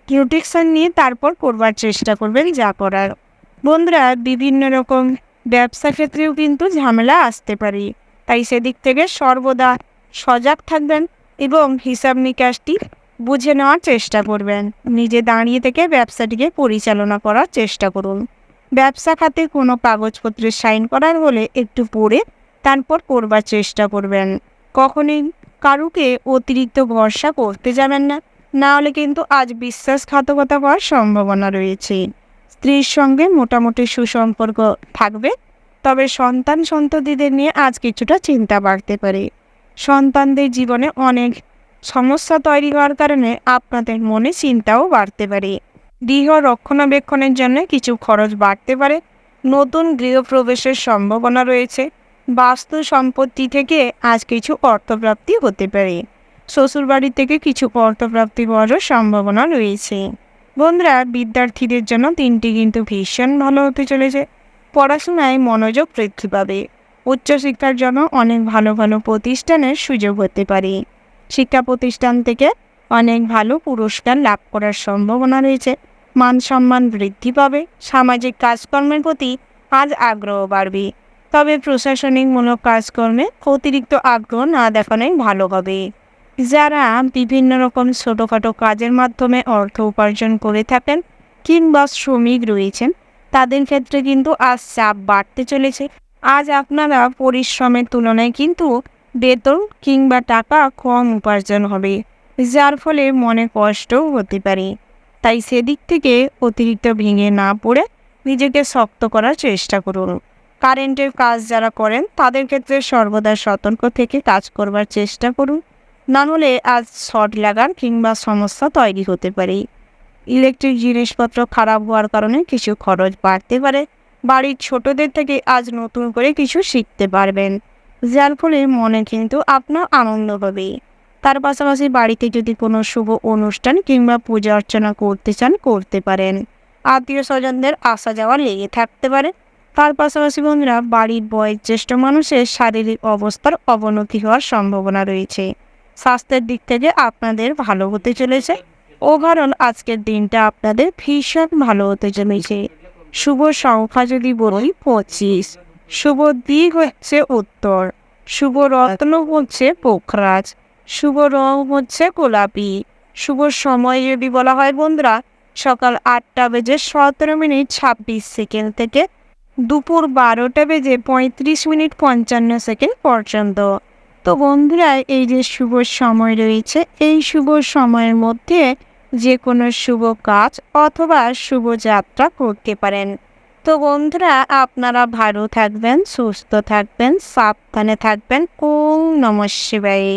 প্রোটেকশন নিয়ে তারপর করবার চেষ্টা করবেন যা করার। বন্ধুরা, বিভিন্ন রকম ব্যবসা ক্ষেত্রেও কিন্তু ঝামেলা আসতে পারে, তাই সেদিক থেকে সর্বদা সজাগ থাকবেন এবং হিসাব নিকাশটি বুঝে নেওয়ার চেষ্টা করবেন। নিজে দাঁড়িয়ে থেকে ব্যবসাটিকে পরিচালনা করার চেষ্টা করুন। ব্যবসা খাতে কোনো কাগজপত্রে সাইন করার হলে একটু পড়ে তারপর করবার চেষ্টা করবেন। কখনোই কারুকে অতিরিক্ত ভরসা করতে যাবেন না, না হলে কিন্তু আজ বিশ্বাসঘাতকতা হওয়ার সম্ভাবনা রয়েছে। স্ত্রীর সঙ্গে মোটামুটি সুসম্পর্ক থাকবে, তবে সন্তান সন্ততিদের নিয়ে আজ কিছুটা চিন্তা বাড়তে পারে। সন্তানদের জীবনে অনেক সমস্যা তৈরি হওয়ার কারণে আপনাদের মনে চিন্তাও বাড়তে পারে। গৃহ রক্ষণাবেক্ষণের জন্য কিছু খরচ বাড়তে পারে। নতুন গৃহপ্রবেশের সম্ভাবনা রয়েছে। বাস্তু সম্পত্তি থেকে আজ কিছু অর্থপ্রাপ্তি হতে পারে। শ্বশুরবাড়ি থেকে কিছু অর্থপ্রাপ্তি হওয়ারও সম্ভাবনা রয়েছে। বন্ধুরা, বিদ্যার্থীদের জন্য দিনটি কিন্তু ভীষণ ভালো হতে চলেছে। পড়াশোনায় মনোযোগ বৃদ্ধি পাবে। উচ্চশিক্ষার জন্য অনেক ভালো ভালো প্রতিষ্ঠানের সুযোগ হতে পারে। শিক্ষা প্রতিষ্ঠান থেকে অনেক ভালো পুরস্কার লাভ করার সম্ভাবনা রয়েছে। মান সম্মান বৃদ্ধি পাবে। সামাজিক কাজকর্মের প্রতি আজ আগ্রহ বাড়বে। তবে প্রশাসনিকমূলক কাজকর্মে অতিরিক্ত আগ্রহ না দেখানোই ভালো হবে। যারা বিভিন্ন রকম ছোটোখাটো কাজের মাধ্যমে অর্থ উপার্জন করে থাকেন কিংবা শ্রমিক রয়েছেন, তাদের ক্ষেত্রে কিন্তু আজ চাপ বাড়তে চলেছে। আজ আপনারা পরিশ্রমের তুলনায় কিন্তু বেতন কিংবা টাকা কম উপার্জন হবে, যার ফলে মনে কষ্টও হতে পারে। তাই সেদিক থেকে অতিরিক্ত ভেঙে না পড়ে নিজেকে শক্ত করার চেষ্টা করুন। কারেন্টের কাজ যারা করেন তাদের ক্ষেত্রে সর্বদা সতর্ক থেকে কাজ করবার চেষ্টা করুন, না হলে আজ শর্ট লাগার কিংবা সমস্যা তৈরি হতে পারে। ইলেকট্রিক জিনিসপত্র খারাপ হওয়ার কারণে কিছু খরচ বাড়তে পারে। বাড়ির ছোটদের থেকে আজ নতুন করে কিছু শিখতে পারবেন, যার ফলে মনে কিন্তু আপনার আনন্দ হবে। তার পাশাপাশি বাড়িতে যদি কোনো শুভ অনুষ্ঠান কিংবা পূজা অর্চনা করতে চান, করতে পারেন। আত্মীয় স্বজনদের আসা যাওয়া লেগে থাকতে পারে। তার পাশাপাশি বন্ধুরা, বাড়ির বয়োজ্যেষ্ঠ মানুষের শারীরিক অবস্থার অবনতি হওয়ার সম্ভাবনা রয়েছে। স্বাস্থ্যের দিক থেকে আপনাদের ভালো হতে চলেছে। ওভারঅল আজকের দিনটা আপনাদের ভীষণ ভালো হতে চলেছে। শুভ সংখ্যা যদি বলি 25, শুভ দিক হচ্ছে উত্তর, শুভ রত্ন হচ্ছে পোখরাজ, শুভ রং হচ্ছে গোলাপি, শুভ সময় যদি বলা হয় বন্ধুরা, সকাল 8:17:26 থেকে দুপুর 12:35:55 পর্যন্ত। তো বন্ধুরা, এই যে শুভ সময় রয়েছে, এই শুভ সময়ের মধ্যে যে কোনো শুভ কাজ অথবা শুভ যাত্রা করতে পারেন। তো বন্ধুরা, আপনারা ভালো থাকবেন, সুস্থ থাকবেন, সাবধানে থাকবেন। ওম নমঃ শিবায়।